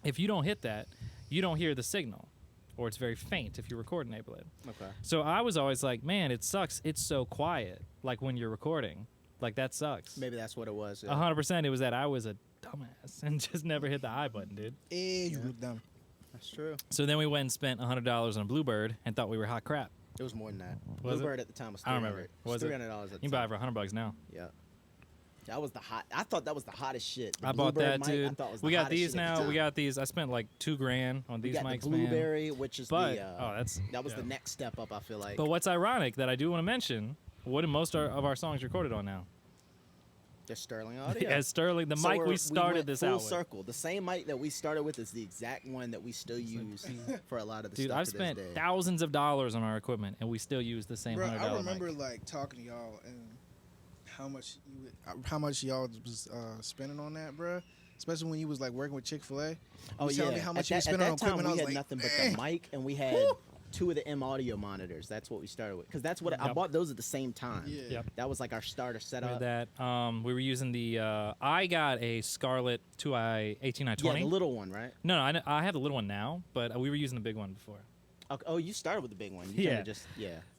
If you don't hit that, you don't hear the signal, or it's very faint if you record enable it. Okay. So I was always like, man, it sucks. It's so quiet, like when you're recording. Like, that sucks. Maybe that's what it was. yeah. 100% it was that I was a dumbass and just never hit the I button, dude. You look dumb. That's true. So then we went and spent $100 on a Bluebird and thought we were hot crap. It was more than that. Was it? Bluebird at the time was $300. I don't remember. Was it? $300 at the You can buy it time. for $100 now. Yeah. That was the hot. I thought that was the hottest shit. The I bought Bluebird that, mic, I dude. thought was We the got hottest these shit at the now. We time. got these. I spent like $2,000 on We these got mics, the man. Blueberry, which is But the. That was yeah. the next step up. I feel like. But what's ironic that I do want to mention, what are most of our songs recorded on now? the Sterling Audio. As Sterling, the So mic we went started this full out with. circle. The same mic that we started with is the exact one that we still use for a lot of the Dude, stuff I've to spent this day. thousands of dollars on our equipment, and we still use the same Bro, $100 I remember mic. like talking to y'all and how much y'all was spending on that, bro. Especially when you was like working with Chick-fil-A. Oh You yeah. telling me how much you at was that, spending at on that time, equipment, I we was had like, nothing but the mic, and we had two of the M audio monitors. That's what we started with, because that's what I Yep. bought those at the same time. Yeah. Yep. That was like our starter With setup. that, we were using the. I got a Scarlett 2i 18920. Yeah, the little one, right? No, I have the little one now, but we were using the big one before. Okay. Oh, you started with the big one. You Yeah. kinda just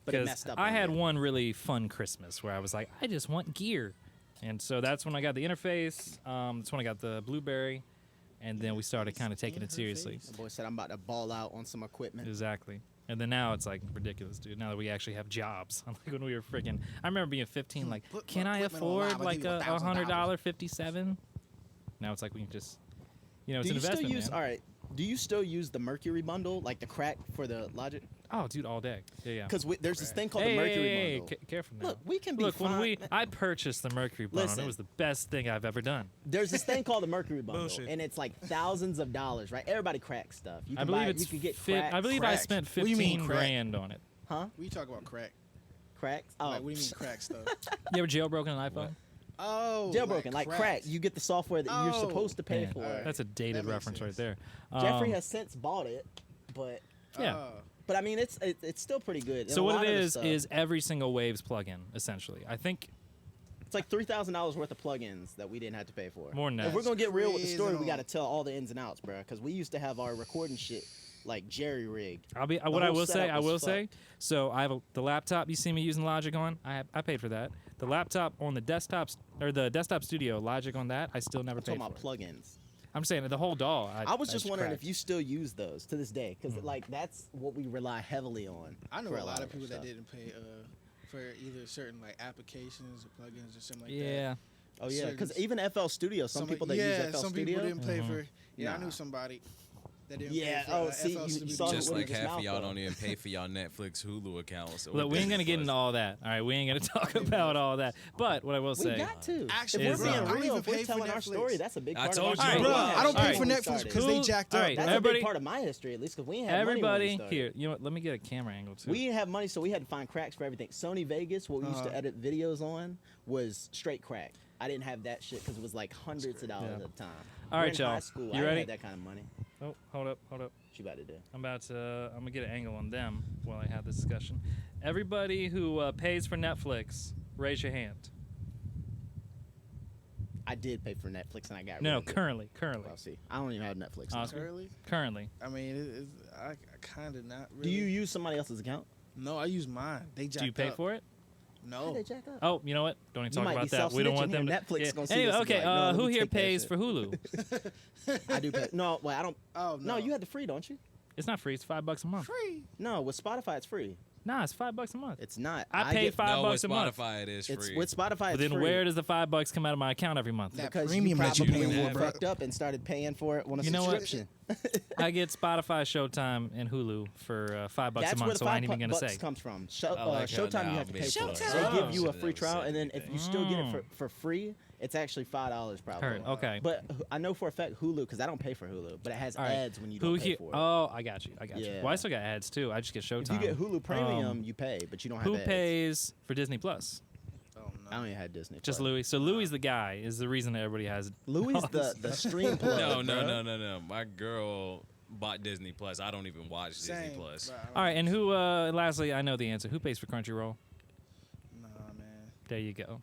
but it Because messed up. I on had you. one really fun Christmas where I was like, I just want gear, and so that's when I got the interface. That's when I got the Blueberry, and then we started kind of taking it seriously. The boy said I'm about to ball out on some equipment. Exactly. And then now it's like ridiculous, dude. Now that we actually have jobs, unlike when we were freaking. I remember being 15, like, Put can my I equipment online, afford I'll like give you a $1,000. $100 57? Now it's like we can just, it's Do an you still investment, use? man. All right. Do you still use the Mercury bundle, like the crack for the Logic? Oh, dude, all day. Yeah. Because there's this thing called Hey, the Mercury hey, bundle. careful now. Look, we can be Look, fine. when I purchased the Mercury bundle, Listen. it was the best thing I've ever done. There's this thing called the Mercury bundle, Bullshit. and it's like thousands of dollars, right? Everybody cracks stuff. You can I believe buy, it's. you can get I believe I cracks. spent What do you mean, 15 crack? grand on it. Huh? We talk about crack. Cracks? Oh, Like, what do you mean crack stuff? You ever jailbroken an iPhone? Oh, jailbroken, like crack. You get the software that you're Oh, supposed to pay Man, for. Alright. That's a dated That makes reference right sense. there. Jeffrey has since bought it, but Yeah. I mean it's still pretty good. And So a what lot it of the is stuff- every single Waves plugin, essentially. I think it's like $3,000 worth of plugins that we didn't have to pay for. More than that. If we're gonna get real with the Crazy story, we on. got to tell all the ins and outs, bro. Because we used to have our recording shit like jerry rigged. what I whole will say, setup I was will say. fucked. So I have the laptop you see me using Logic on. I paid for that. The laptop on the desktops or the desktop studio Logic on that, I still never I'm paid talking for. about plugins. I'm saying the whole DAW. I was just wondering cracked. if you still use those to this day, because Mm-hmm. like that's what we rely heavily on. I know for a lot of our people that stuff. didn't pay for either certain like applications or plugins or something like that. Yeah. Oh yeah, because certain- even FL Studio, some people that use FL some Studio. people didn't pay for. Yeah, I Nah. knew somebody that didn't Yeah, pay for oh, see, FL you Studio. saw Just what like his half of mouth y'all up. don't even pay for y'all Netflix, Hulu accounts. or Look, we ain't gonna get Disney into all that. All right, we ain't gonna talk about all that. But what I will We say, got to. Actually, if we're bro, I being don't real, even if we're pay for telling our Netflix. story, that's a big I part told of our you, story. bro. We had I don't money pay for when we Netflix started. because they jacked All up. right, That's everybody- a big part of my history, at least, because we ain't have money when we everybody started. here, you know what? Let me get a camera angle too. We didn't have money, so we had to find cracks for everything. Sony Vegas, what we used to edit videos on, was straight crack. I didn't have that shit because it was like hundreds of dollars Yeah. at the time. All We're right, in high y'all. school. You I didn't ready? have that kind of money. Oh, hold up. She about to do. I'm gonna get an angle on them while I have this discussion. Everybody who pays for Netflix, raise your hand. I did pay for Netflix and I got No, rid of it. currently. I'll see. I don't even have Netflix. Oscar? Curly? Currently. I mean, I kind of not really. Do you use somebody else's account? No, I use mine. They jacked Do you pay up. for it? No. jack up? Oh, you know what? Don't even You talk might be about that. We don't want them self-snitching to. here. Netflix gonna see Anyway, this and be okay. like, no, let Who me here take that pays shit. for Hulu? I do pay. No, well, I don't. Oh, No, no. you had the free, don't you? It's not free. It's $5 a month. free. No, with Spotify it's free. Nah, it's $5 a month. It's not. I pay get, $5 No, with a month. Spotify it is It's free. with Spotify. But It's then free. where does the $5 come out of my account every month? That Because premium you that you probably pay for, bro. fucked up and started paying for it on a You know what? subscription. I get Spotify, Showtime, and Hulu for $5 a That's where month, the so I ain't even gonna $5 say. comes from. I like how Showtime, you now have to I'm pay for it. Showtime. They give you Oh. a free trial, and then if you still get it for free, it's actually $5 probably. Heard. Okay. But I know for a fact Hulu, because I don't pay for Hulu, but it has All right. ads when you Who don't pay here? for it. Oh, I got you. you. Yeah. Well, I still got ads too. I just get Showtime. If you get Hulu Premium, you pay, but you don't have Who ads. pays for Disney Plus? Oh, I no. don't even have Disney. Just Plus. Louis. So Louis the guy is the reason that everybody has. Louis the stream plug. No. My girl bought Disney Plus. I don't even watch Disney Same, Plus. bro, I don't- All right, and who? Lastly, I know the answer. Who pays for Crunchyroll? Nah, man. There you go.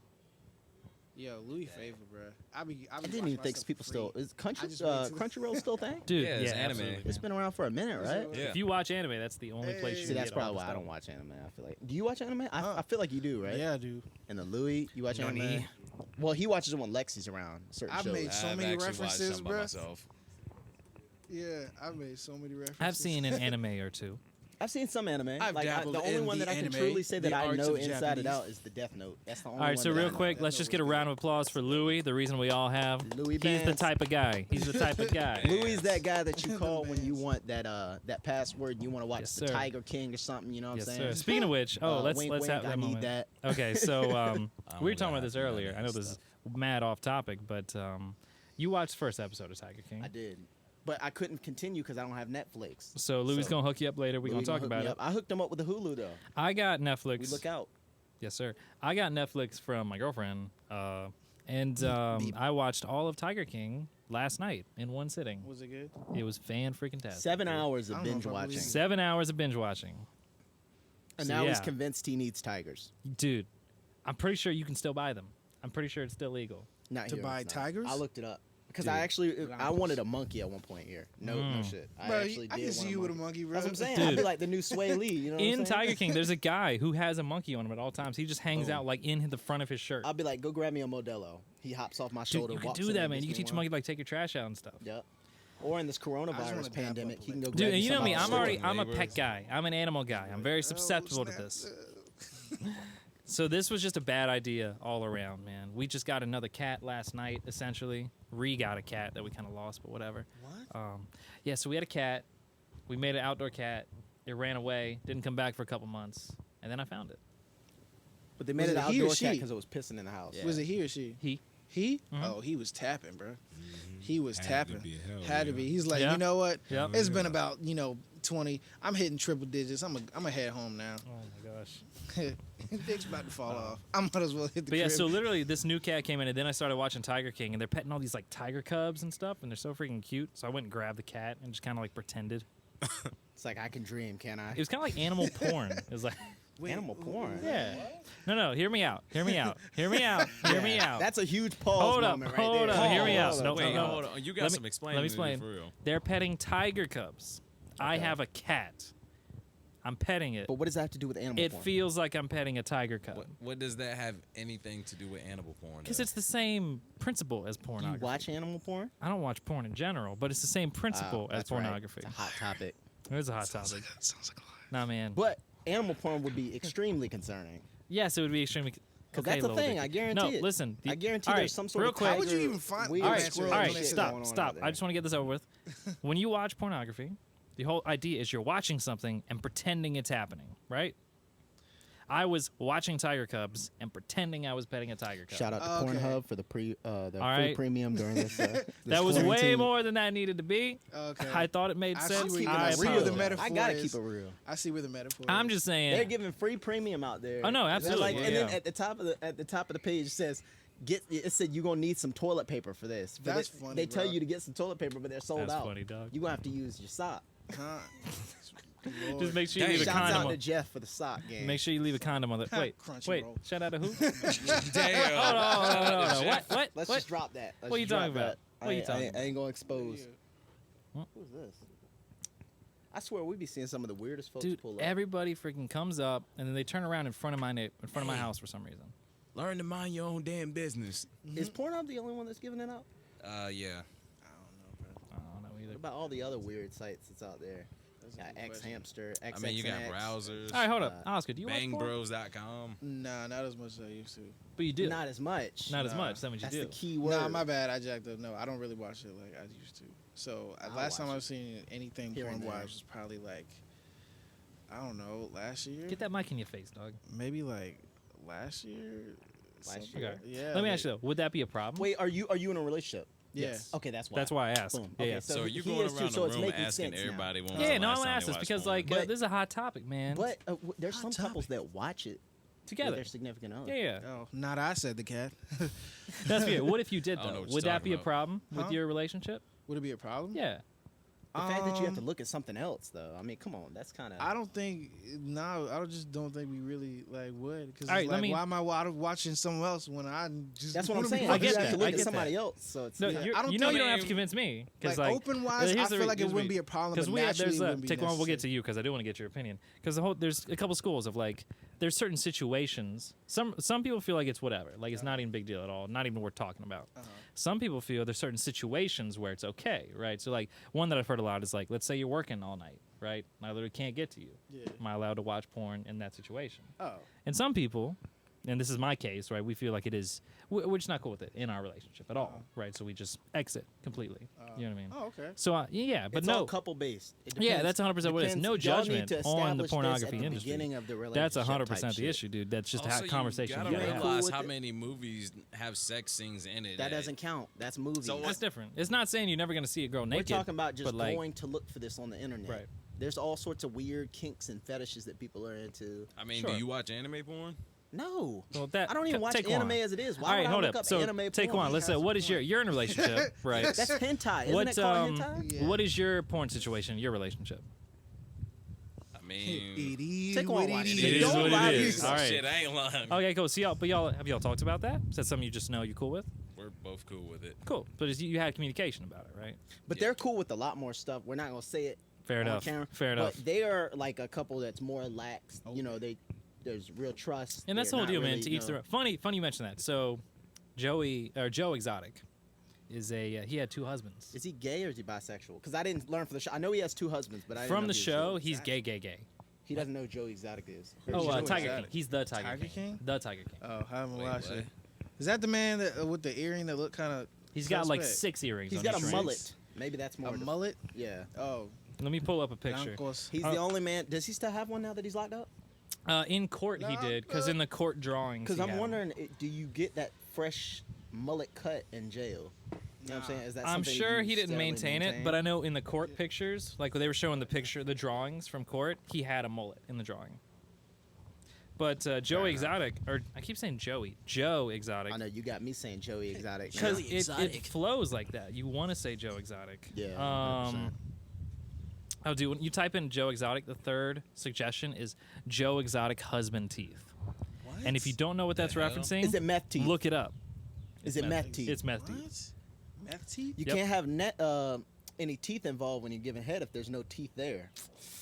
Yo, Louis favor, bro. I I didn't watching even my think stuff people for still free. is Country I just wait till- Crunchyroll still a thing. Dude, Yeah, it's anime. absolutely, It's man. been around for a minute, right? Is it? Yeah. If you watch anime, that's the only place you Hey. See, can that's get all probably the why I don't stuff. watch anime. I feel like. Do you watch anime? Huh. I feel like you do, right? Yeah, I do. And the Louis, you watch anime? Nani? Well, he watches it when Lexi's around. Certain I've shows. made so I've many actually watched references, some by bro. myself. Yeah, I made so many references. I've seen an anime or two. I've seen some anime. I've dabbled the only in one the that I can anime, truly say that the I arts know of inside Japanese. it out is the Death Note. That's the only All right, one so that I real know. quick, let's just get a round of applause for Louis, the reason we all have. Louis He's the Vance. type of guy. He's the type of guy. Louis is that guy that you The call when you Vance. want that password and you want to watch Yes, the sir. Tiger King or something. You know what Yes, I'm sir. saying? Speaking of which, let's wink, let's wink, have I that need moment. that. Okay, so we were don't talking about got this none of earlier. that I know this is stuff. mad off topic, but you watched the first episode of Tiger King. I did, but I couldn't continue because I don't have Netflix. So Louis gonna hook you up later. We're Louis gonna talk hook about me it. up. I hooked him up with the Hulu though. I got Netflix. We look out. Yes, sir. I got Netflix from my girlfriend, and I watched all of Tiger King last night in one sitting. Was it good? It was fan-freaking-tastic. 7 hours I of don't know binge if I believe watching, it. 7 hours of binge watching. and So, now he's yeah. convinced he needs tigers. Dude, I'm pretty sure you can still buy them. I'm pretty sure it's still legal. Not To here, buy it's not. tigers? I looked it up because Dude. I actually I wanted a monkey at one point here. No shit. I Bro, actually I did can see want you with a monkey, bro. That's what I'm saying. Dude. I'd be like the new Sway Lee. You know what In I'm saying? Tiger King, there's a guy who has a monkey on him at all times. He just hangs out like in the front of his shirt. I'll be like, go grab me a Modelo. He hops off my Dude, shoulder. you can walks do in that, and man. gives You can me teach a one. monkey to like take your trash out and stuff. Yep. Or in this wanna coronavirus dap pandemic, up he can go like- grab Dude, and you know some me, off I'm the already store. I'm a neighbors. pet guy. I'm an animal guy. I'm very susceptible to snap. this. So this was just a bad idea all around, man. We just got another cat last night, essentially. Ree got a cat that we kind of lost, but whatever. What? Yeah, so we had a cat. We made an outdoor cat. It ran away. Didn't come back for a couple months, and then I found it. But they made Was it it an he or outdoor cat she? because it was pissing in the house. Yeah. Was it he or she? He. He? Mhm. Oh, he was tapping, bro. He was Had to tapping. be, hell Had to yeah. be. He's like, Yeah. you know what? Yep. It's been about 20. I'm hitting triple digits. I'm gonna head home now. Oh my gosh. Dick's about to fall off. I might as well hit the But yeah, crib. so literally this new cat came in, and then I started watching Tiger King, and they're petting all these like tiger cubs and stuff, and they're so freaking cute. So I went and grabbed the cat and just kind of like pretended. It's like, I can dream, can I? It was kind of like animal porn. It was like, Wait, Animal porn. yeah. No, hear me out. Hear me out. Hear me out. Hear me out. That's a huge pause Hold up, moment right hold there. up, hear me out. Hold No, up, Wait, no. hold on. You got Let me- some explaining let me to do explain. for real. They're petting tiger cubs. I Okay. have a cat. I'm petting it. But what does that have to do with animal It porn? feels like I'm petting a tiger cub. What does that have anything to do with animal porn? Because though? it's the same principle as Do you pornography. watch animal porn? I don't watch porn in general, but it's the same principle as That's right. pornography. It's a hot topic. It is a hot topic. Sounds like a lie. Nah, man. But animal porn would be extremely concerning. Yes, it would be extremely. Because Okay, that's a Lil thing. Dicky. I guarantee No, it. listen. I guarantee all there's right, some sort real of quick. How would you tiger, even find- weird All right, Squirrel squirrel all right, shit stop, going on stop. over I just want to get this over with. When you watch pornography, the whole idea is you're watching something and pretending it's happening, right? I was watching tiger cubs and pretending I was petting a tiger cub. Shout out to Okay. Pornhub for the free right. premium during this. This That was way quarantine. more than that needed to be. Okay. I thought it made I see sense. where you're I going. Real the apologize. metaphor. I gotta is- keep it real. I see where the metaphor. I'm is. just saying. They're giving free premium out there. Oh, no, They're absolutely, Like, yeah, and then yeah. at the top of the page it says, it said you're gonna need some toilet paper for this. But That's funny, They tell bro. you to get some toilet paper, but they're sold That's out. funny, dog. You're gonna have to use your sock. Huh? Just make sure you Dang. leave a Shouts condom out to on. Jeff for the sock game. Make sure you leave a condom on the. Wait, Crunchyroll. shout out to who? Damn. Hold on. What? Let's What? just drop that. Let's What are you just drop talking about? that. What are you talking I ain't gonna expose. Huh? Who's this? I swear we be seeing some of the weirdest folks Dude, pull up. everybody freaking comes up and then they turn around in front of my house for some reason. Learn to mind your own damn business. Is Pornhub the only one that's giving it out? Yeah. I don't know either. What about all the other weird sites that's out there? That's a Got good X question. Hamster, X. I mean, you got browsers. All right, hold up, Oscar. Do you watch porn? Bangbros.com. Nah, not as much as I used to. But you do. Not as much. Not as Nah. much. That's what you That's do. the key word. Nah, my bad. I jacked up. No, I don't really watch it like I used to. So I'll last time watch I've seen anything Here and porn wise there. was probably like, I don't know, last year. Get that mic in your face, dog. Maybe like last year. Last something. year? Yeah. Let me like- ask you though, would that be a problem? Wait, are you in a relationship? Yeah. Yes. Okay, that's why. That's why I asked. Boom. Yeah, Okay, yeah. So you he going is too, around so the it's room making asking sense now. everybody when was Yeah, the no, I last want to time ask they this watched because porn? like But- this is a hot topic, man. But there's Hot some couples topic. that watch it with Together. their significant other. Yeah. Oh, not I said the cat. That's weird. What if you did I don't know though? what Would you're that be a talking about. problem with Huh? your relationship? Would it be a problem? Yeah. The fact that you have to Um, look at something else, though. I mean, come on, that's kind of. I don't think. No, I just don't think we really like would. Because All right, like, let me- why am I watching someone else when I just? That's what I'm wanna be saying. I Like, get you that. have to I look get at somebody that. else. So it's No, Yeah. you're, I don't you know think- you don't have to I mean, convince me Like, because like open wise, I here's the feel re- like it here's the wouldn't re- be a problem. because But we naturally, there's it a wouldn't be take one. We'll get to necessary. you because I do want to get your opinion because there's a couple schools of like there's certain situations. Some people feel like it's whatever, like it's not even a big deal at all, not even worth talking about. Some people feel there's certain situations where it's okay, right? So like one that I've heard a lot is like, let's say you're working all night, right? And I literally can't get to you. Yeah. Am I allowed to watch porn in that situation? Oh. And some people, and this is my case, right? We feel like it is, we're just not cool with it in our relationship at all, right? So we just exit completely. You know what I mean? Oh, okay. So yeah, but it's no, all couple based. yeah, that's 100% what it is. No judgment on the pornography at the industry. Beginning of the That's relationship 100% type the shit. issue, dude. That's just Also, a conversation You you gotta gotta have. realize Cool how with it. many movies have sex scenes in it. That doesn't count. That's movies. So That's different. It's not saying you're never gonna see a girl We're naked. talking about just but like, going to look for this on the internet. Right. There's all sorts of weird kinks and fetishes that people are into. I mean, Sure. do you watch anime porn? No. Well, that I don't even watch take anime one. as it is. Why All right, would hold I look up. up So anime take porn? one. Let's say, what is you're in a relationship, right? That's hentai. Isn't What it called hentai? Yeah. what is your porn situation? in Your relationship? I mean, It is Take what one watch. it It is Don't what lie it to is. yourself. All right. shit, I ain't lying. Okay, cool. So have y'all talked about that? Is that something you just know you're cool with? We're both cool with it. Cool. But you had communication about it, right? But Yeah. they're cool with a lot more stuff. We're not gonna say it Fair on enough. camera. Fair enough. But they are like a couple that's more lax. You know, there's real trust. And that's the They're whole not deal, man. really, To you each know- their own. Funny you mentioned that. So, Joe Exotic is he had two husbands. Is he gay or is he bisexual? Because I didn't learn from the show. I know he has two husbands, but I didn't From know the he was show, Joey he's Exotic. gay. He doesn't know who Joey Exotic is. Oh, Joey Tiger King. Exotic. He's the Tiger, Tiger King? The Tiger King. Oh, I haven't Wait, watched what? it. Is that the man that with the earring that look kind of? He's got like Suspect. 6 earrings. He's on got each a ring. mullet. Maybe that's more. A mullet? Yeah. Oh, Let me pull up a picture. blancos. He's the only man. Does he still have one now that he's locked up? In court, he Nah, did, because in the court drawings. Because he I'm had 'em. wondering, do you get that fresh mullet cut in jail? You know what I'm saying? Is that I'm something sure you he didn't steadily maintain it, but I know in the court pictures, like when they were showing the drawings from court, he had a mullet in the drawing. But Joey Exotic, or I keep saying Joe Exotic, I know you got me saying Joey Exotic. now. because it flows like that. You want to say Joe Exotic. Yeah, 100%. Oh, dude, when you type in Joe Exotic, the third suggestion is Joe Exotic husband teeth. What? And if you don't know what that's The hell? referencing, Is it meth teeth? look it up. Is it meth teeth? It's meth What? teeth. Meth teeth? You Yep. can't have any teeth involved when you're giving head if there's no teeth there.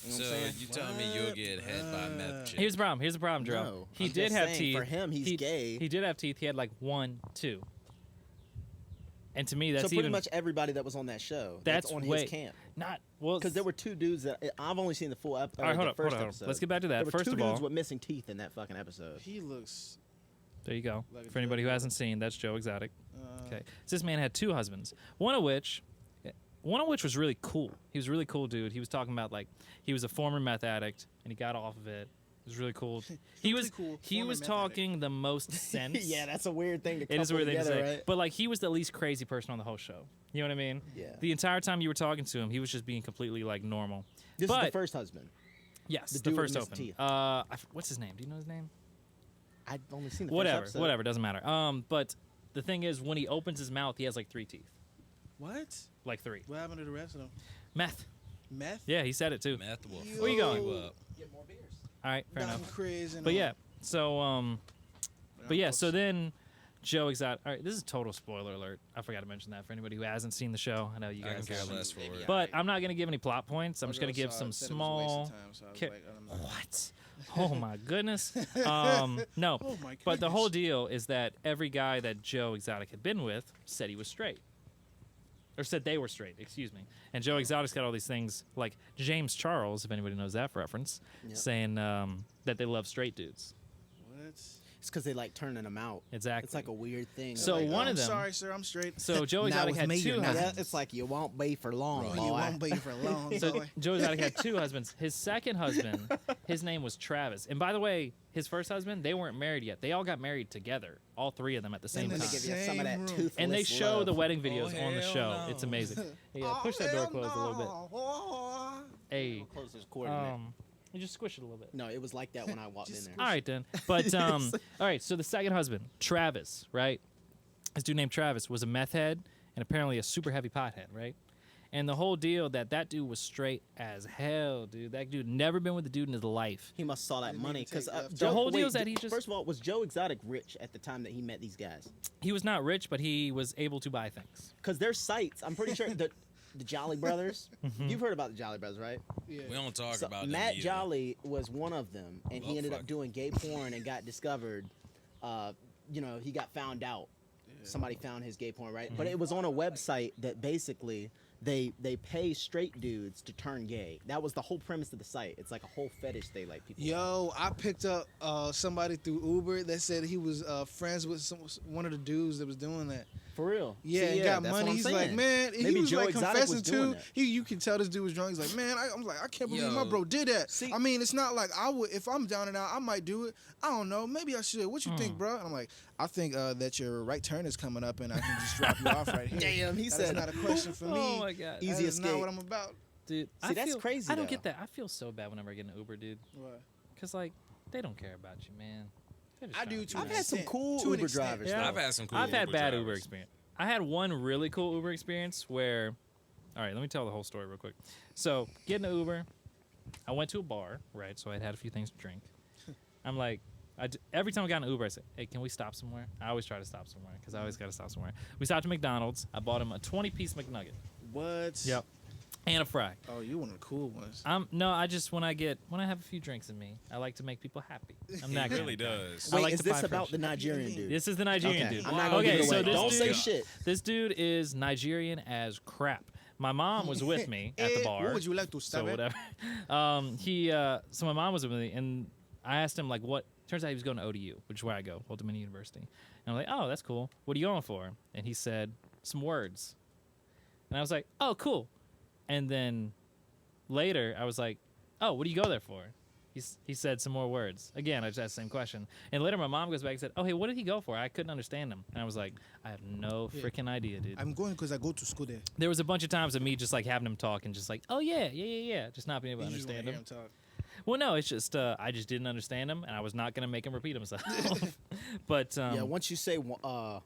You know what So I'm saying? you telling me you'll get head by a meth chick? Here's the problem, Joe. No, He I'm did just have saying, teeth. for him, he's gay. He did have teeth. He had like 1, 2. And to me, that's so pretty even much everybody that was on that show. that's on way his camp. not well Because there were two dudes that I've only seen the full episode. All right, hold the up, first hold on. episode. Let's get back to that. There were First two of dudes all, with missing teeth in that fucking episode. He looks. there you go. Like a For anybody who drug hasn't seen, that's Joe Exotic. Uh, Okay, so this man had 2 husbands. One of which was really cool. He was a really cool dude. He was talking about like he was a former meth addict and he got off of it. It was really cool. He Really was cool he former was meth talking the most sense. Yeah, that's a weird thing to It is a couple weird thing to together, say, right? but like he was the least crazy person on the whole show. You know what I mean? Yeah. The entire time you were talking to him, he was just being completely like normal. This is but the first husband. yes, the the dude with first missing open. teeth. What's his name? Do you know his name? I've only seen the Whatever, first episode. whatever, doesn't matter. But the thing is, when he opens his mouth, he has like 3 teeth, what? like 3. What happened to the rest of them? Meth. Meth? Yeah, he said it too. Meth will Yo. Where you going? fuck you up. All right, fair I'm enough. crazy. But yeah, so so then Joe Exotic. All right, this is total spoiler alert. I forgot to mention that for anybody who hasn't seen the show. I know you I can guys care haven't. less for it. But I'm not gonna give any plot points. I'm just gonna give some small. Ca- What? What? Oh my goodness. No. Oh my But the goodness. whole deal is that every guy that Joe Exotic had been with said he was straight. Or said they were straight, excuse me. And Joe Exotic's got all these things like James Charles, if anybody knows that reference, Yep. saying that they love straight dudes. What? It's because they like turning them out. Exactly. It's like a weird thing. So like, one I'm of them- sorry, sir. I'm straight. So Joe Not Exotic with had me, two you're not. husbands. yeah, it's like you won't be for long, Right. boy. You won't be for long. So boy. Joe Exotic had two husbands. His second husband, his name was Travis. And by the way, his first husband, they weren't married yet. They all got married together, all three of them at the same In the Let me time. give you some of that Same room. toothless And they show love. the wedding videos Oh, on the hell show. no. It's amazing. Yeah, push that door closed a little bit. Hey, Close this cord in there. you just squish it a little bit. No, it was like that when I walked in there. All right then. But all right. So the second husband, Travis, right? This dude named Travis was a meth head and apparently a super heavy pothead, right? And the whole deal that dude was straight as hell, dude. That dude never been with a dude in his life. He must saw that Didn't money even because take left. The whole deal is that he just- First of all, was Joe Exotic rich at the time that he met these guys? He was not rich, but he was able to buy things. Because their sites, I'm pretty sure the Jolly Brothers. Mm-hmm. You've heard about the Jolly Brothers, right? Yeah. We don't talk So about them Matt either. Jolly was one of them, and he Well, ended fuck. up doing gay porn and got discovered. He got found out. Somebody found his gay porn, right? But Mm-hmm. it was on a website that basically they pay straight dudes to turn gay. That was the whole premise of the site. It's like a whole fetish they like people. Yo, I picked up somebody through Uber that said he was friends with one of the dudes that was doing that. For real. Yeah, See, and got that's what money. I'm He's saying. like, man, Maybe he was Joe like Exotic was confessing doing too. that. You can tell this dude was drunk. He's like, man, I'm like, I can't believe my Yo. bro did that. See- I mean, it's not like I would. If I'm down and out, I might do it. I don't know. Maybe I should. What you think, bro? And I'm like, I think that your right turn is coming up, and I can just drop you off right here. Damn, he That said. is not a question for me. Oh my god, Easy That is escape. not what I'm about. dude. See, that's crazy, I don't though. get that. I feel so bad whenever I get an Uber, dude. What? Cause like they don't care about you, man. They're just I trying do to too. I've had some cool To an Uber extent. drivers. Yeah. though. I've had some cool I've had Uber bad drivers. Uber experience. I had one really cool Uber experience where, all right, let me tell the whole story real quick. So, getting an Uber, I went to a bar, right? So I'd had a few things to drink. I'm like, every time I got an Uber, I said, hey, can we stop somewhere? I always try to stop somewhere because I always got to stop somewhere. We stopped at McDonald's. I bought him a 20-piece McNugget. What? Yep. And a fry. Oh, you one of the cool ones. No, I just when I have a few drinks in me, I like to make people happy. I'm that It kind really of guy. does. I Wait, like is to this buy about fresh. the Nigerian dude? This is the Nigerian Okay, dude. I'm not gonna Okay, give it so away. this Don't dude, say shit. This dude is Nigerian as crap. My mom was with me at the bar. What would you like to So stop whatever. So my mom was with me, and I asked him like, what? Turns out he was going to ODU, which is where I go, Old Dominion University. And I'm like, oh, that's cool. What are you going for? And he said some words, and I was like, oh, cool. And then later, I was like, oh, what do you go there for? He said some more words. Again, I just asked the same question. And later, my mom goes back and said, oh, hey, what did he go for? I couldn't understand him. And I was like, I have no Yeah. freaking idea, dude. I'm going because I go to school there. There was a bunch of times of me just like having him talk and just like, oh, yeah, just not being able to You just wanna understand hear him. him talk. Well, no, it's just I just didn't understand him, and I was not going to make him repeat himself. But Yeah, once you say huh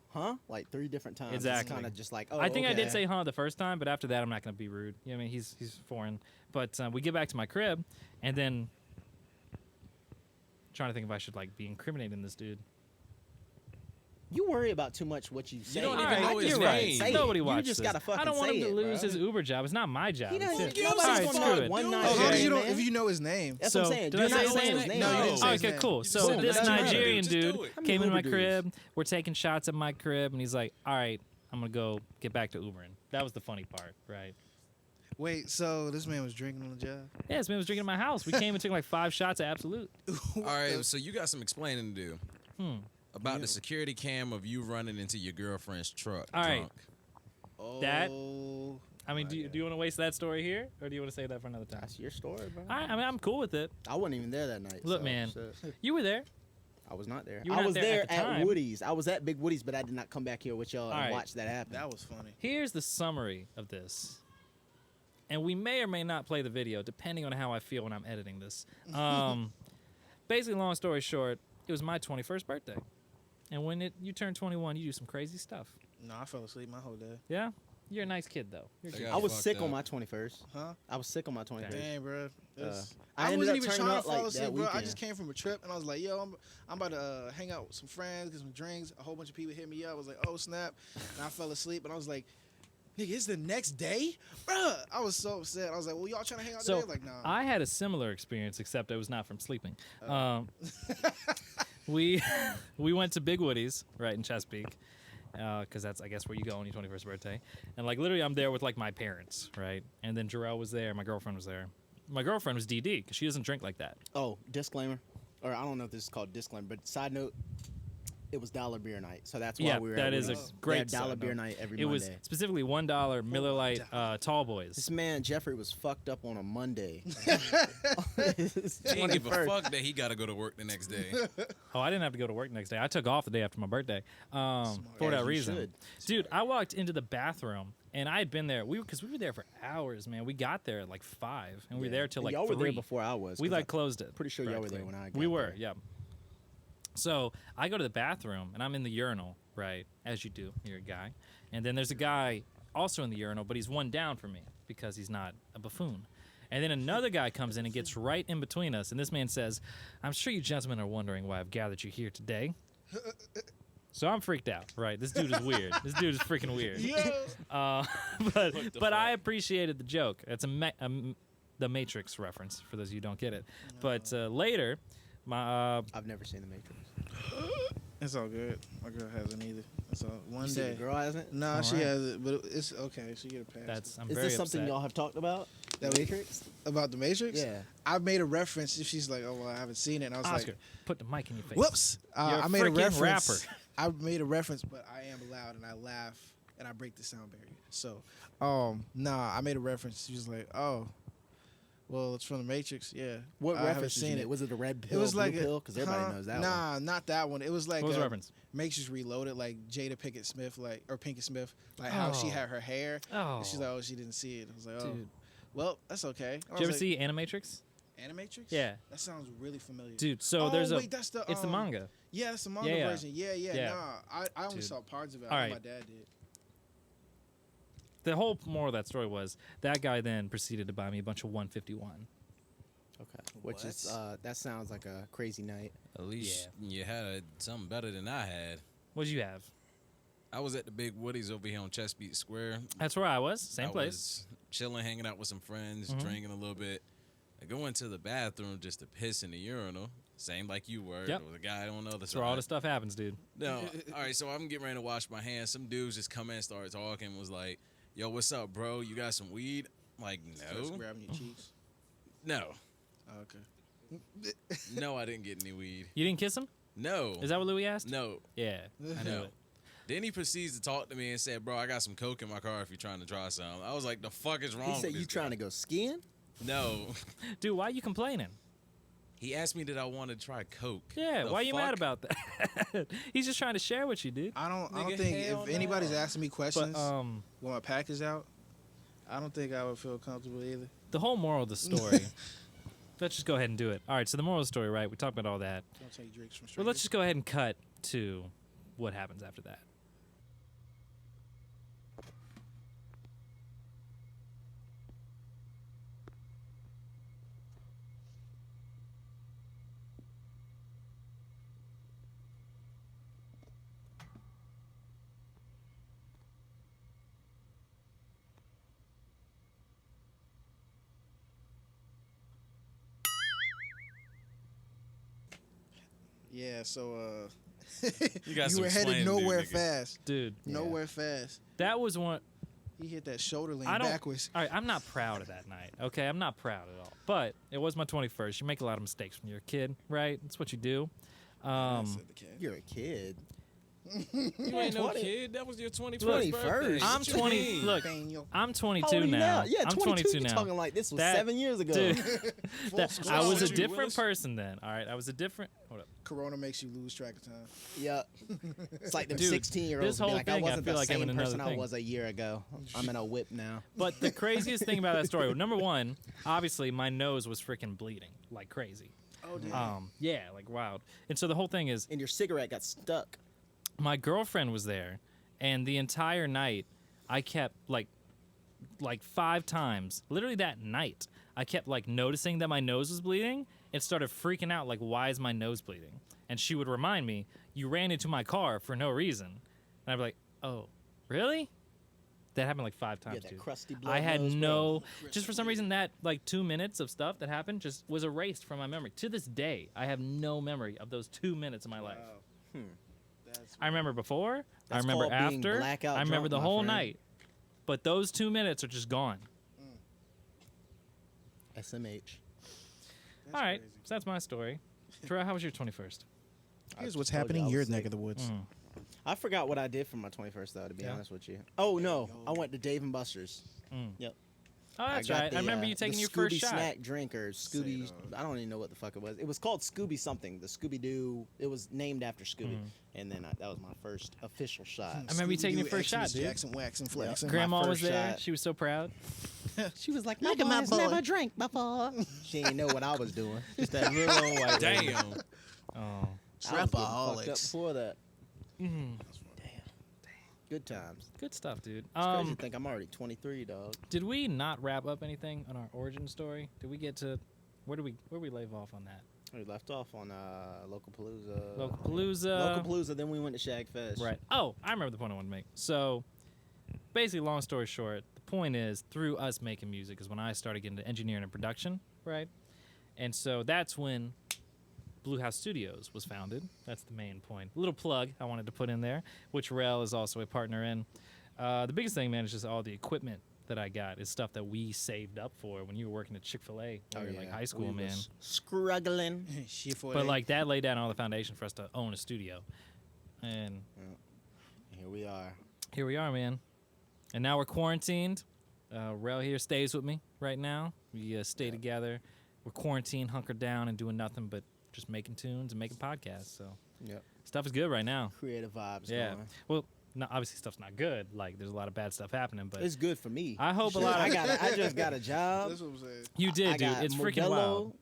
like 3 different times, Exactly. it's kind of just like, oh, I think I okay. did say huh the first time, but after that, I'm not going to be rude. You know what I mean? He's foreign. But we get back to my crib, and then trying to think if I should like be incriminating this dude. You worry about too much what you say. don't All even right, know his you're name. right. Say it. Nobody You watches just this. gotta fucking I don't want say him to it, lose bro. his Uber job. It's not my job. He It's doesn't his. give All a right, fuck. screw it. One Do night. it. Oh, as long as Okay. you know, man. if you know his name. That's So, what I'm saying. did Do I not say say his his name? name. No, you didn't Oh, say his okay, name. cool. You So just said this it. Doesn't matter, Nigerian dude. Just dude do it. I'm came into my Uber dudes. crib. We're taking shots at my crib, and he's like, all right, I'm going to go get back to Ubering. That was the funny part, right? Wait, so this man was drinking on the job? Yeah, this man was drinking in my house. We came and took like 5 shots of Absolute. All right, so you got some explaining to do about Yeah. the security cam of you running into your girlfriend's truck. All right. drunk. Oh, That- I mean, do you want to waste that story here, or do you want to save that for another time? That's your story, bro. All right, I mean, I'm cool with it. I wasn't even there that night. Look, so, man. shit. You were there. I was not there. You were I not was there there at the at time. Woody's. I was at Big Woody's, but I did not come back here with y'all and All right. watch that happen. that was funny. Here's the summary of this. And we may or may not play the video, depending on how I feel when I'm editing this. Basically, long story short, it was my 21st birthday. And when you turn 21, you do some crazy stuff. No, I fell asleep my whole day. Yeah? You're a nice kid, though. You're I good. got I was fucked sick up. on my 21st. Huh? I was sick on my 21st. Dang, bro. I I ended wasn't up even turning trying up to fall like asleep, that bro. I weekend. just came from a trip, and I was like, yo, I'm about to hang out with some friends, get some drinks. A whole bunch of people hit me up. I was like, oh, snap. And I fell asleep, and I was like, nigga, it's the next day? Bruh. I was so upset. I was like, well, y'all trying to hang out So today? Like, nah. I had a similar experience, except I was not from sleeping. We went to Big Woody's right in Chesapeake, because that's I guess where you go on your 21st birthday. And like literally, I'm there with like my parents, right? And then Jerel was there. My girlfriend was there. My girlfriend was DD because she doesn't drink like that. Oh, disclaimer, or I don't know if this is called disclaimer, but side note, it was dollar beer night, so that's why Yeah, we were. that at is a Woody's. They great had dollar side beer note. night every It was Monday. specifically $1 Miller Lite Tall This Boys. man Jeffrey was fucked up on a Monday. He didn't give a 21st. fuck that he got to go to work the next day. Oh, I didn't have to go to work next day. I took off the day after my birthday for As that you reason. should. Dude, I walked into the bathroom and I had been there. Because we were there for hours, man. We got there at like 5 and we were there till like y'all 3. were there before I was. We 'cause like closed it. pretty sure y'all were there practically. when I We got were, there. yeah. So I go to the bathroom and I'm in the urinal, right? As you do. You're a guy. And then there's a guy also in the urinal, but he's one down from me because he's not a buffoon. And then another guy comes in and gets right in between us. And this man says, I'm sure you gentlemen are wondering why I've gathered you here today. So I'm freaked out, right? This dude is weird. This dude is freaking weird. But I appreciated the joke. It's the Matrix reference for those of you who don't get it. But later, I've never seen The Matrix. It's all good. My girl hasn't either. It's all one You said day. your girl hasn't? Nah, All she right. has it, but it's okay. She get a pass. I'm Is very this something upset. y'all have talked about? That The we- Matrix? About the Matrix? Yeah. I made a reference. If she's like, oh, well, I haven't seen it. And I was Oscar, like, put the mic in your face. whoops. You're a I made a freaking reference. rapper. I made a reference, but I am loud and I laugh and I break the sound barrier. So, nah, I made a reference. She was like, oh, well, it's from the Matrix. Yeah. What I haven't reference did you seen make? it. Was it the red pill, It was like blue pill? Because everybody knows that one. Nah, not that one. It was like What was the reference? Matrix Reloaded, like Jada Pinkett Smith, or Pinkett Smith, like how she Oh. had her hair. Oh. And she's like, oh, she didn't see it. I was like, oh, Dude. well, that's okay. Did you ever see Animatrix? Animatrix? Yeah. That sounds really familiar. Dude, so oh, there's wait, that's the. it's the manga. Yeah, that's the manga Yeah, yeah. version. Yeah. Yeah. Nah, I only Dude. saw parts of it. All I know right. my dad did. The whole moral of that story was that guy then proceeded to buy me a bunch of 151. Okay. Which is, that sounds like a crazy night. At least you had something better than I had. What did you have? I was at the Big Woody's over here on Chesapeake Square. That's where I was. Same I place. was chilling, hanging out with some friends, Mhm. drinking a little bit. I go into the bathroom just to piss in the urinal. Same like you were. Yep. There was a guy on the other That's side. where all this stuff happens, dude. No, all right. So I'm getting ready to wash my hands. Some dudes just come in, and started talking. Was like, "Yo, what's up, bro? You got some weed?" I'm like, First no, grabbing your cheeks. no, Oh, okay. no. I didn't get any weed. You didn't kiss him? No, Is that what Louis asked? no, Yeah, I knew no. it. Then he proceeds to talk to me and said, "Bro, I got some coke in my car if you're trying to try some." I was like, "The fuck is wrong?" He said, with you this trying guy?" to go skiing? No. Dude, why are you complaining? He asked me that I wanted to try coke. Yeah, The why are you mad fuck? about that? He's just trying to share with you, dude. I don't Nigga, think hell if no. anybody's asking me questions But when my pack is out, I don't think I would feel comfortable either. the whole moral of the story. Let's just go ahead and do it. All right, so the moral of the story, right? We talked about all that. Don't take drinks from strangers. Well, let's just go ahead and cut to what happens after that. Yeah, so You got you some were headed explaining to do, nowhere nigga. fast. Dude, Nowhere fast. that was one. He hit that shoulder lean I don't. backwards. All right, I'm not proud of that night. Okay, I'm not proud at all. But it was my 21st. You make a lot of mistakes when you're a kid, right? That's what you do. I said the cat. You're a kid. You ain't no 20. kid. That was your 21st 21st. birthday. I'm What you 20. mean? Look, Daniel. I'm How 22 old are you now. Yeah, I'm 22. 22 You're now. talking like this was That- 7 years ago. Dude, I was a Willis. different person then. All right, I was a different. Hold up. Corona makes you lose track of time. Yeah. It's like them Dude, 16-year-olds this be whole like, I thing, I wasn't feel the like I'm same in another person I thing. was a year ago. I'm in a whip now. But the craziest thing about that story, well, number one, obviously my nose was freaking bleeding like crazy. Oh, damn. Yeah, like wild. And so the whole thing is, And your cigarette got stuck. my girlfriend was there, and the entire night I kept like 5 times, literally that night, I kept like noticing that my nose was bleeding. It started freaking out, like, why is my nose bleeding? And she would remind me, you ran into my car for no reason. And I'd be like, oh, really? That happened like 5 times, that dude. crusty blood I had nose, no, just for some reason, that like 2 minutes of stuff that happened just was erased from my memory. To this day, I have no memory of those 2 minutes of my life. That's I remember before, I That's remember called being after, blackout I remember drunk, the my whole friend. night. But those 2 minutes are just gone. SMH. All right, so that's my story. Terrell, how was your 21st? Here's I what's told you happening I in your was neck sick. of the woods. I forgot what I did for my 21st, though, to be Yeah? honest with you. Oh, no. I went to Dave & Buster's. Yep. Oh, that's got right. the, I remember you the taking your Scooby first shot. snack drink or Scooby. I don't even know what the fuck it was. It was called Scooby something. The Scooby Doo. It was named after Scooby. And then that was my first official shot. I remember you taking your first shot, dude. Jackson, waxing, flexing. Grandma was first there. shot. She was so proud. She was like, Look at my boy. never drank before. She didn't know what I was doing. Just that real old white lady. Damn. Oh. I was getting fucked up Trapaholics. before that. Damn. Good times. Good stuff, dude. It's crazy to think I'm already 23, dog. Did we not wrap up anything on our origin story? Did we get to where we leave off on that? We left off on Localpalooza. Localpalooza. Localpalooza, then we went to Shag Fest. Right. Oh, I remember the point I wanted to make. So, basically, long story short, the point is through us making music is when I started getting into engineering and production, right? And so that's when Blue House Studios was founded. That's the main point. A little plug I wanted to put in there, which Jerel is also a partner in. The biggest thing, man, is just all the equipment that I got is stuff that we saved up for when you were working at Chick-fil-A when you were in like high school, We man. was struggling. Shit for But like that laid down all the foundation for us to own a studio. And Here we are. here we are, man. And now we're quarantined. Rel here stays with me right now. We stay together. We're quarantined, hunkered down, and doing nothing but just making tunes and making podcasts. So Yep. stuff is good right now. Creative vibes. Yeah. Going. Well, no, obviously stuff's not good. Like there's a lot of bad stuff happening, but It's good for me. I hope a Shit, lot of I just got a job. That's what I'm saying. you did, I dude. got It's freaking Modelo, wild.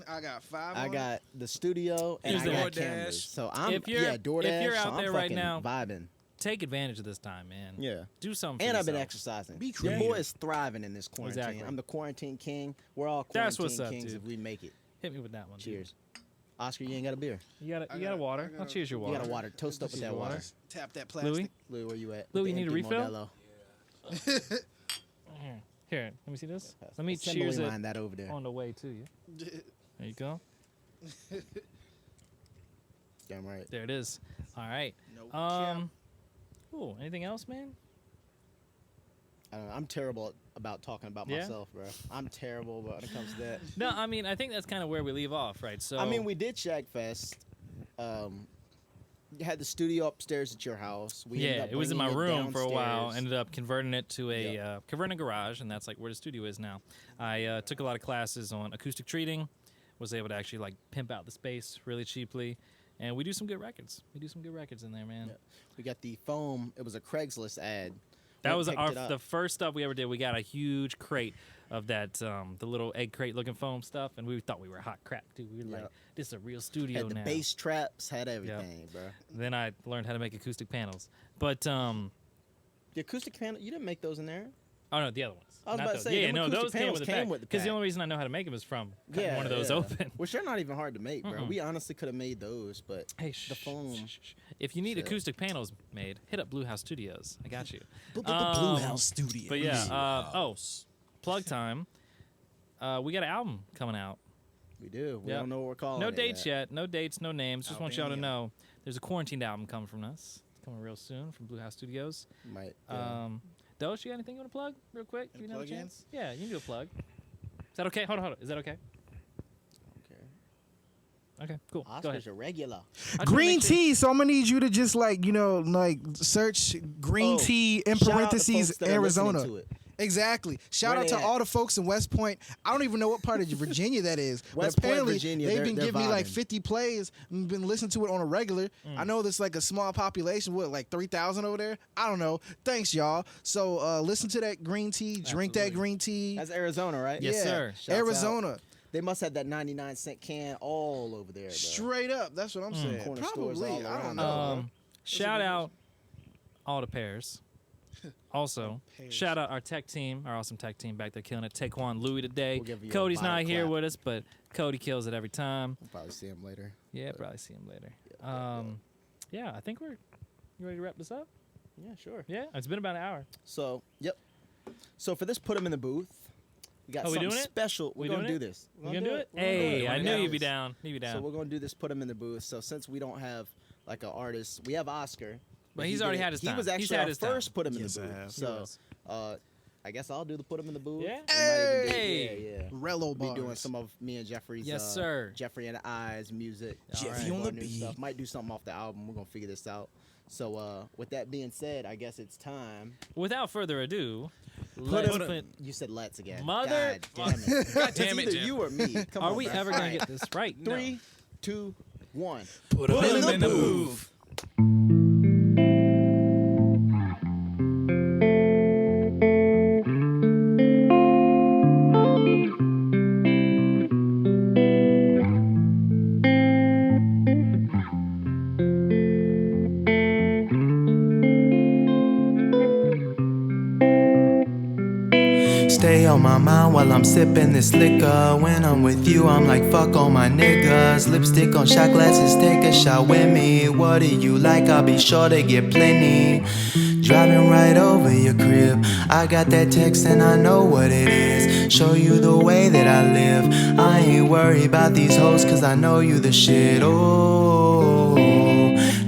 I got 5 I on got the studio and Here's I the got DoorDash. cameras. So I'm If you're- DoorDash. if you're out so I'm there right fucking now, vibing. Take advantage of this time, man. Yeah. Do something. And for I've been yourself. exercising. Be Your creative. boy is thriving in this quarantine. Exactly. I'm the quarantine king. We're all quarantine That's what's up, kings dude. if we make it. Hit me with that one. dude. Cheers. Oscar, you ain't got a beer. You got I you got a got- water. I got I'll a- cheers your You water. got a water. Toast up with that water. Tap that plastic. Louis, Louis, where you at? Louis, With you the need a empty refill? Modelo. here. Let me see this. Let me Assembly cheers it line that over there. on the way to you. There you go. Damn right. There it is. All right. No Ooh, anything else, man? I don't know, I'm terrible about talking about Yeah? myself, bro. I'm terrible when it comes to that. No, I mean, I think that's kind of where we leave off, right? So I mean, we did Shag Fest. You had the studio upstairs at your house. We ended yeah, up it was in my bringing it room for a while. downstairs. Ended up converting it to a Yeah. converting a garage, and that's like where the studio is now. I took a lot of classes on acoustic treating. Was able to actually like pimp out the space really cheaply, and we do some good records. We do some good records in there, man. Yeah. We got the foam. It was a Craigslist ad. That Went was picked it up. the first stuff we ever did. We got a huge crate of that, the little egg crate looking foam stuff, and we thought we were hot crap too. We were like, Yep. this is a real studio Had the now. bass traps. Had everything, bro. Then I learned how to make acoustic panels. But The acoustic panel. You didn't make those in there. oh no, the other ones. I was Not about to those. say, yeah, them no, acoustic those came panels with the came pack. with the Because the pack. only reason I know how to make them is from cutting one of those yeah. open. Which they're not even hard to make, bro. Mm-mm. We honestly could have made those, but Hey, the foam. If you need Shit. acoustic panels made, hit up Blue House Studios. I got you. Blue Um, House Studio. But yeah, plug time. We got an album coming out. We do. We Yep. don't know what we're calling No it dates yet. No dates, no names. Just want y'all to Albania. know there's a quarantined album coming from us. It's coming real soon from Blue House Studios. Might. Doge, you got anything you want to plug real quick? Give you another plug in? chance? Yeah, you can do a plug. Is that okay? Hold on. Is that okay? okay. Okay, cool. Go ahead. Oscar's a regular. I just wanna Green make sure- tea. So I'm gonna need you to just like search green Oh, tea in shout out to parentheses folks that are listening Arizona. to it. Exactly. Shout Where out they to at? all the folks in West Point. I don't even know what part of Virginia that is. But West Point, apparently Virginia, they've they're- been they're giving me like vibing. 50 plays and been listening to it on a regular. I know there's like a small population, what, like 3,000 over there? I don't know. Thanks, y'all. So listen to that green tea, drink that Absolutely. green tea. That's Arizona, right? Yes, yeah. sir. Shouts Arizona. They must have that 99-cent can all over there, bro. Straight up. That's what I'm saying. Corner stores Probably. all I don't around. know. Shout out all the pairs. Also, Page. shout out our tech team, our awesome tech team back there killing it. Taekwon Louis today. We'll give you a Cody's bottle not here clap. with us, but Cody kills it every time. We'll probably see him later. Yeah, probably see him later. Yeah, I think you ready to wrap this up? Yeah, sure. Yeah, it's been about an hour. So, yep. So for this, put him in the booth. We got Oh, we something doing it? special. We We're gonna doing do it? this. You gonna do it? We're gonna do Hey, it. I We're knew gonna you'd do be this. down. You'd be down. So we're gonna do this. Put him in the booth. So since we don't have like an artist, we have Oscar. But he he's already did- had his He time. was He's actually had our his time. first put him Yes, in I the booth. have. So, was. I guess I'll do the put him in the booth. Yeah? We might even do- Hey! Yeah, yeah. Rello Be bars. doing some of me and Jeffrey's. Yes, sir. Jeffrey and the Eyes music. All Jeffy right. on Our the new beat. stuff. Might do something off the album. We're gonna figure this out. So with that being said, I guess it's time. Without further ado, Put let's him- put. You said let's again. Mother- God damn it. God It's damn it, either Jeff. you or me. Come Are on, we bro. ever All gonna right. get this right? 3, 2, 1. Put him in the booth. Stay on my mind while I'm sipping this liquor. When I'm with you, I'm like, fuck all my niggas. Lipstick on shot glasses, take a shot with me. What do you like? I'll be sure to get plenty. Driving right over your crib. I got that text and I know what it is. Show you the way that I live. I ain't worried about these hoes, cause I know you the shit. Oh,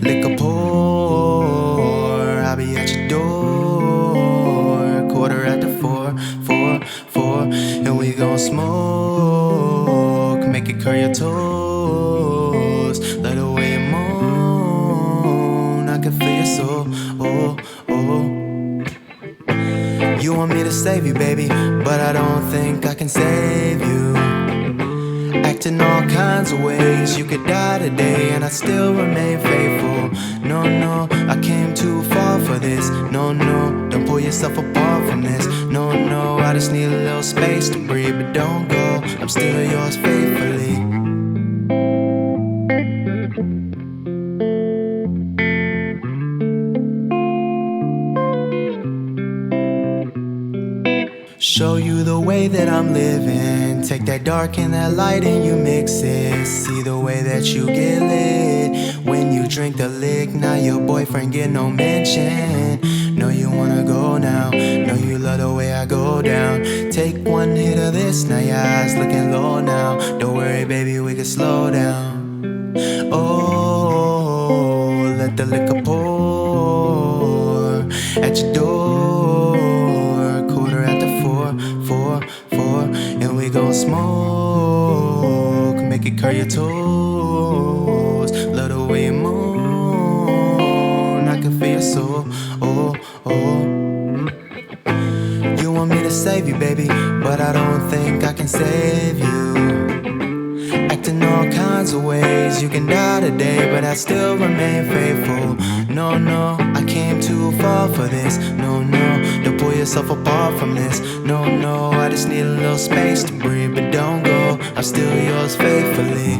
liquor pour. I'll be at your door. Quarter after 4, 4, 4. And we gon' smoke. Make it curl your toes. Let the way you moan. I can feel your soul. Oh, oh. You want me to save you, baby, but I don't think I can save you. Acting all kinds of ways. You could die today and I still remain faithful. No, no, I came too far for this. No, no, don't pull yourself apart from this. No, no, I just need a little space to breathe. But don't go, I'm still yours faithfully. Show you the way that I'm living. Take that dark and that light and you mix it. See the way that you get lit when you drink the lick. Now your boyfriend get no mention. Know you wanna go now. Know you love the way I go down. Take one hit of this, now your eyes looking low now. Don't worry, baby, we can slow down. Oh, let the liquor pour at your door. Quarter after 4, 4, 4. And we gon' smoke. Make it curl your toes. Love the way you moan. I can feel your soul. Oh, oh. You want me to save you, baby, but I don't think I can save you. Acting all kinds of ways. You can die today, but I still remain faithful. No, no, I came too far for this. No, no, don't pull yourself apart from this. No, no, I just need a little space to breathe. But don't go, I'm still yours faithfully.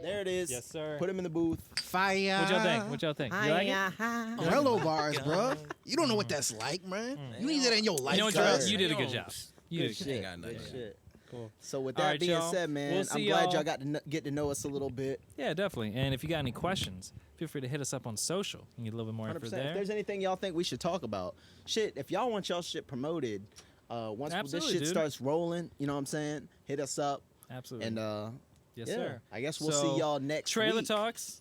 There it is. Yes, sir. Put him in the booth. Fire. What y'all think? What y'all think? You like it? Rello bars, bro. You don't know what that's like, man. You need that in your life. You know what, cuz. Jerel? You did a good job. You did a good Shit. Ain't got nothing. Good shit. Cool. So with All that right, being y'all. said, man, We'll I'm see glad y'all. y'all got to get to know us a little bit. Yeah, definitely. And if you got any questions, feel free to hit us up on social. You can get a little bit more 100%. info If there. there's anything y'all think we should talk about, shit, if y'all want y'all shit promoted, once Absolutely, this shit dude. starts rolling, you know what I'm saying? Hit us up. Absolutely. And yes, yeah, sir. I guess we'll So, see y'all next Trailer week. Talks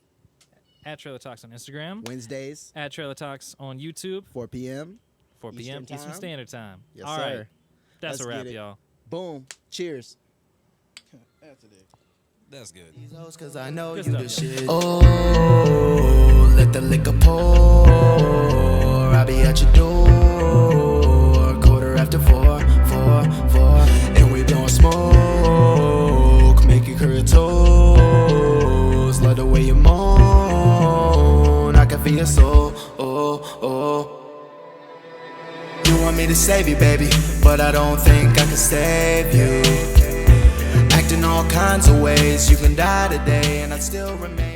at Trailer Talks on Instagram, Wednesdays, at Trailer Talks on YouTube, 4 p.m. 4 p.m. Eastern Eastern time. Standard Time. Yes, All sir. right. That's Let's a wrap, get it. y'all. Boom. Cheers. That's good. Cause I know Good you stuff, the shit. Oh, let the liquor pour. I'll be at your door. Quarter after 4, 4, 4. And we gon' smoke. Make it curl your toes. Love the way you moan. I can feel your soul. Oh, oh. want me to save you, baby, but I don't think I can save you. Acting all kinds of ways, you can die today and I'd still remain.